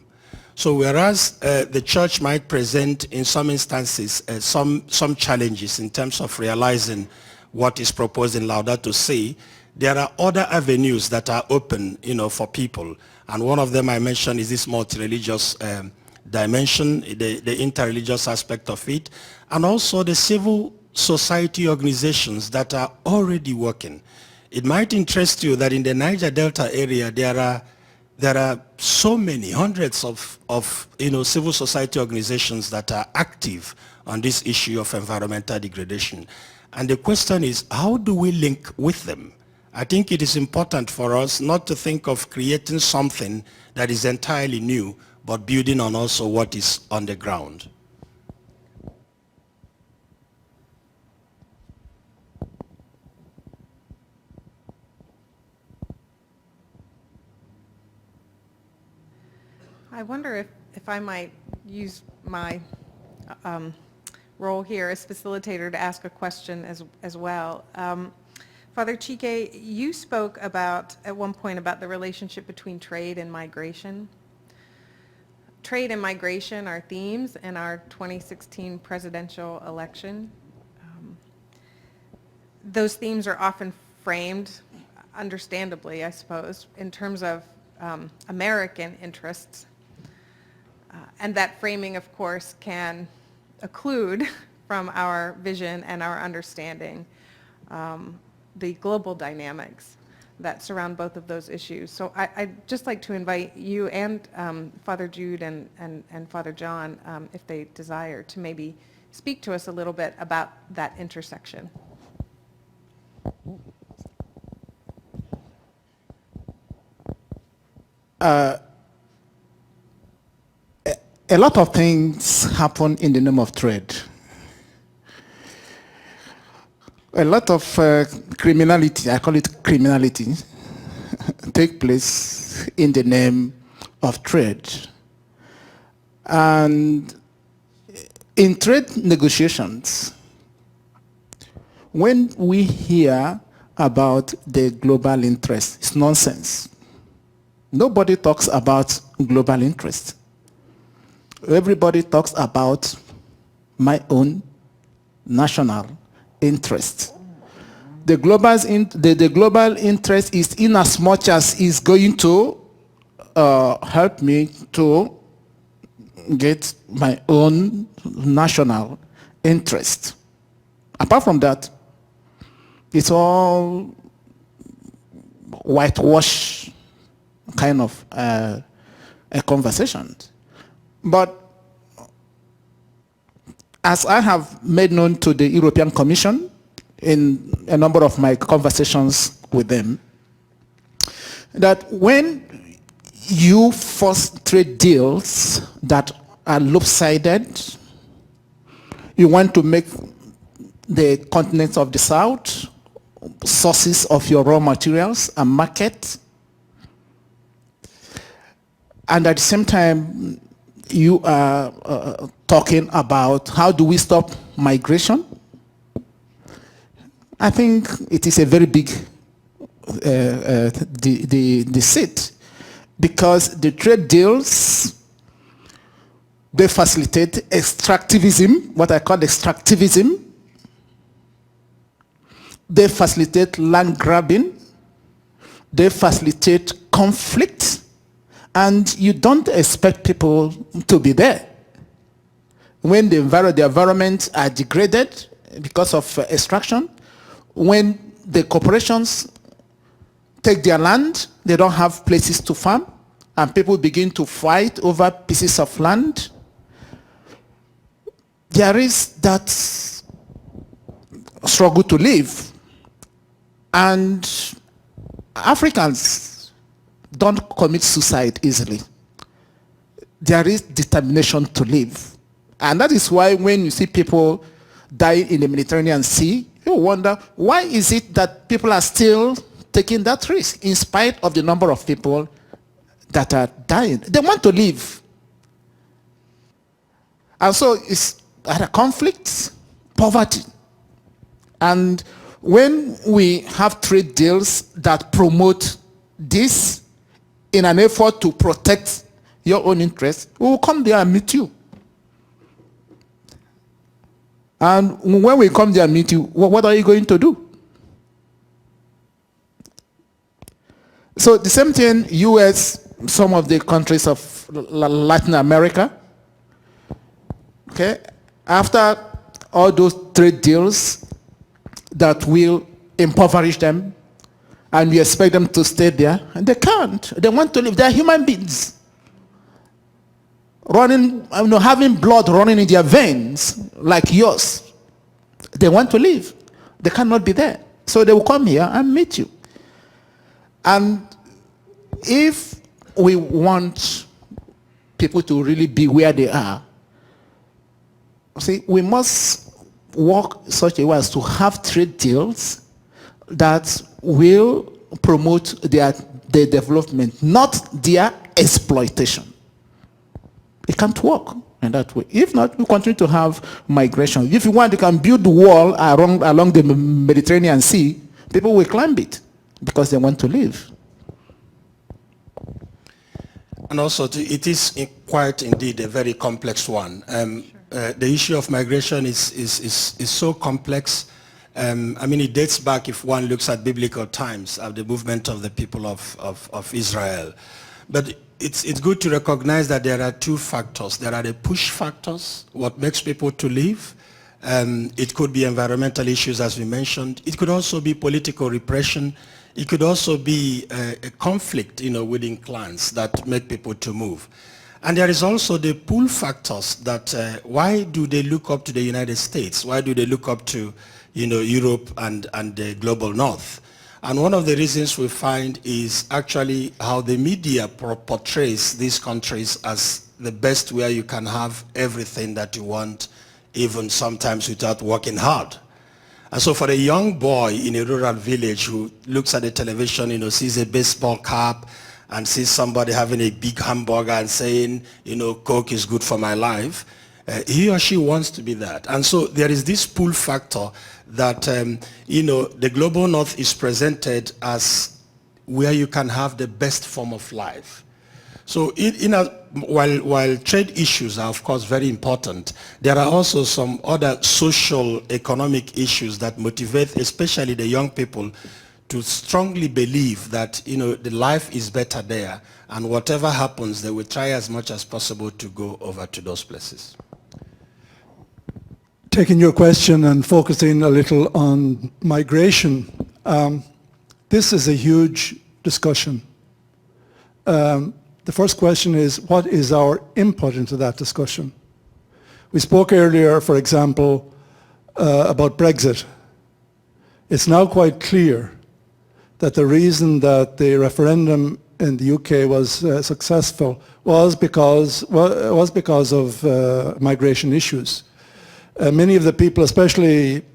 So whereas the church might present in some instances some challenges in terms of realizing what is proposed in Laudato Si, there are other avenues that are open, for people. And one of them I mentioned is this multi-religious dimension, the interreligious aspect of it, and also the civil society organizations that are already working. It might interest you that in the Niger Delta area, there are so many, hundreds of civil society organizations that are active on this issue of environmental degradation. And the question is, how do we link with them? I think it is important for us not to think of creating something that is entirely new, but building on also what is on the ground. I wonder if I might use my role here as facilitator to ask a question as well. Father Chike, you spoke at one point about the relationship between trade and migration. Trade and migration are themes in our 2016 presidential election. Those themes are often framed, understandably, I suppose, in terms of American interests. And that framing, of course, can occlude from our vision and our understanding the global dynamics that surround both of those issues. So I'd just like to invite you and Father Jude and Father John, if they desire, to maybe speak to us a little bit about that intersection. A lot of things happen in the name of trade. A lot of criminality, I call it criminality, take place in the name of trade. And in trade negotiations, when we hear about the global interest, it's nonsense. Nobody talks about global interest. Everybody talks about my own national interest. The global interest is in as much as is going to help me to get my own national interest. Apart from that, it's all whitewash kind of a conversation. But as I have made known to the European Commission in a number of my conversations with them, that when you force trade deals that are lopsided, you want to make the continents of the South sources of your raw materials and market, and at the same time you are talking about how do we stop migration. I think it is a very big deceit, because the trade deals, they facilitate extractivism, what I call extractivism. They facilitate land grabbing. They facilitate conflict. And you don't expect people to be there. When the environment are degraded because of extraction, when the corporations take their land, they don't have places to farm, and people begin to fight over pieces of land, there is that struggle to live. And Africans don't commit suicide easily. There is determination to live. And that is why when you see people die in the Mediterranean Sea, you wonder, why is it that people are still taking that risk in spite of the number of people that are dying? They want to live. And so it's either conflict, poverty. And when we have trade deals that promote this in an effort to protect your own interests, we will come there and meet you. And when we come there and meet you, what are you going to do? So the same thing, US, some of the countries of Latin America, okay, after all those trade deals that will impoverish them, and we expect them to stay there, and they can't. They want to live. They are human beings, running, having blood running in their veins like yours. They want to live. They cannot be there. So they will come here and meet you. And if we want people to really be where they are, see, we must work such a way as to have trade deals that will promote their development, not their exploitation. It can't work in that way. If not, we continue to have migration. If you want, you can build the wall along the Mediterranean Sea. People will climb it because they want to live. And also, it is quite indeed a very complex one. The issue of migration is so complex. I mean, it dates back, if one looks at biblical times, of the movement of the people of Israel. But it's good to recognize that there are two factors. There are the push factors, what makes people to leave. It could be environmental issues, as we mentioned. It could also be political repression. It could also be a conflict, within clans that make people to move. And there is also the pull factors that why do they look up to the United States? Why do they look up to Europe and the global north? And one of the reasons we find is actually how the media portrays these countries as the best where you can have everything that you want, even sometimes without working hard. And so for a young boy in a rural village who looks at the television, sees a baseball cap and sees somebody having a big hamburger and saying, Coke is good for my life, he or she wants to be that. And so there is this pull factor that, the global north is presented as where you can have the best form of life. So while trade issues are of course very important, there are also some other social economic issues that motivate especially the young people to strongly believe that the life is better there, and whatever happens they will try as much as possible to go over to those places. Taking your question and focusing a little on migration, this is a huge discussion. The first question is, what is our input into that discussion? We spoke earlier, for example, about Brexit. It's now quite clear that the reason that the referendum in the UK was successful was because of migration issues. Many of the people, especially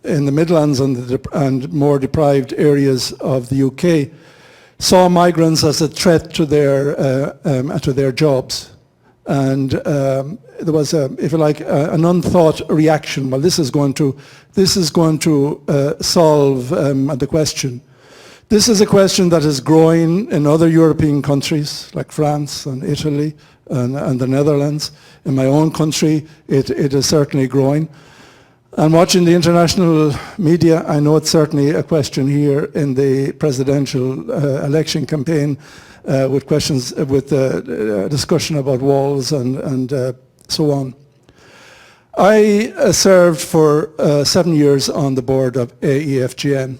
in the Midlands and more deprived areas of the UK, saw migrants as a threat to their jobs. And there was, if you like, an unthought reaction. Well, this is going to solve the question. This is a question that is growing in other European countries like France and Italy and the Netherlands. In my own country, it is certainly growing. And watching the international media, I know it's certainly a question here in the presidential election campaign with questions, with discussion about walls and so on. I served for 7 years on the board of AEFGN.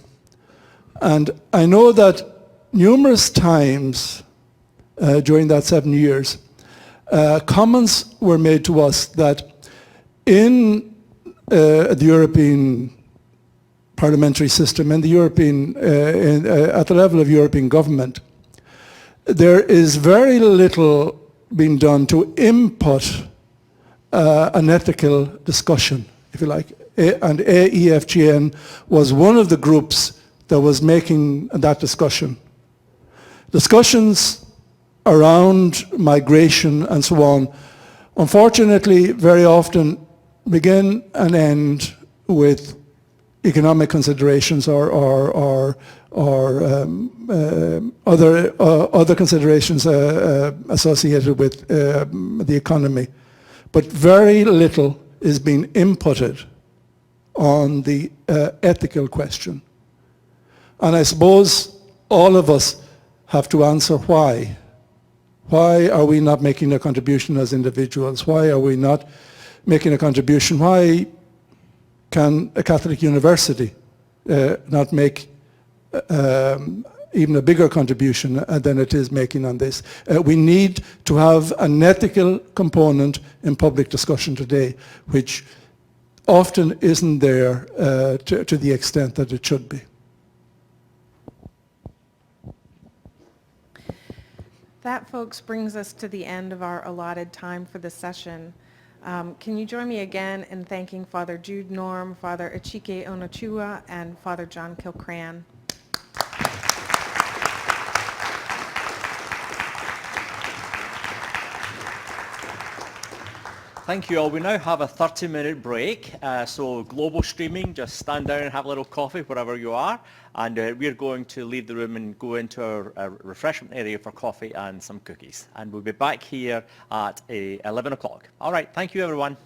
And I know that numerous times during that 7 years, comments were made to us that in the European parliamentary system and the European, at the level of European government, there is very little being done to input an ethical discussion, if you like. And AEFGN was one of the groups that was making that discussion. Discussions around migration and so on, unfortunately, very often begin and end with economic considerations or other considerations associated with the economy. But very little is being inputted on the ethical question. And I suppose all of us have to answer why. Why are we not making a contribution as individuals? Why are we not making a contribution? Why can a Catholic university not make even a bigger contribution than it is making on this? We need to have an ethical component in public discussion today, which often isn't there to the extent that it should be. That, folks, brings us to the end of our allotted time for the session. Can you join me again in thanking Father Jude Norm, Father Achike Onochua, and Father John Kilcran? Thank you all. We now have a 30-minute break, so global streaming, just stand down and have a little coffee wherever you are, and we're going to leave the room and go into our refreshment area for coffee and some cookies. And we'll be back here at 11 o'clock. All right, thank you everyone.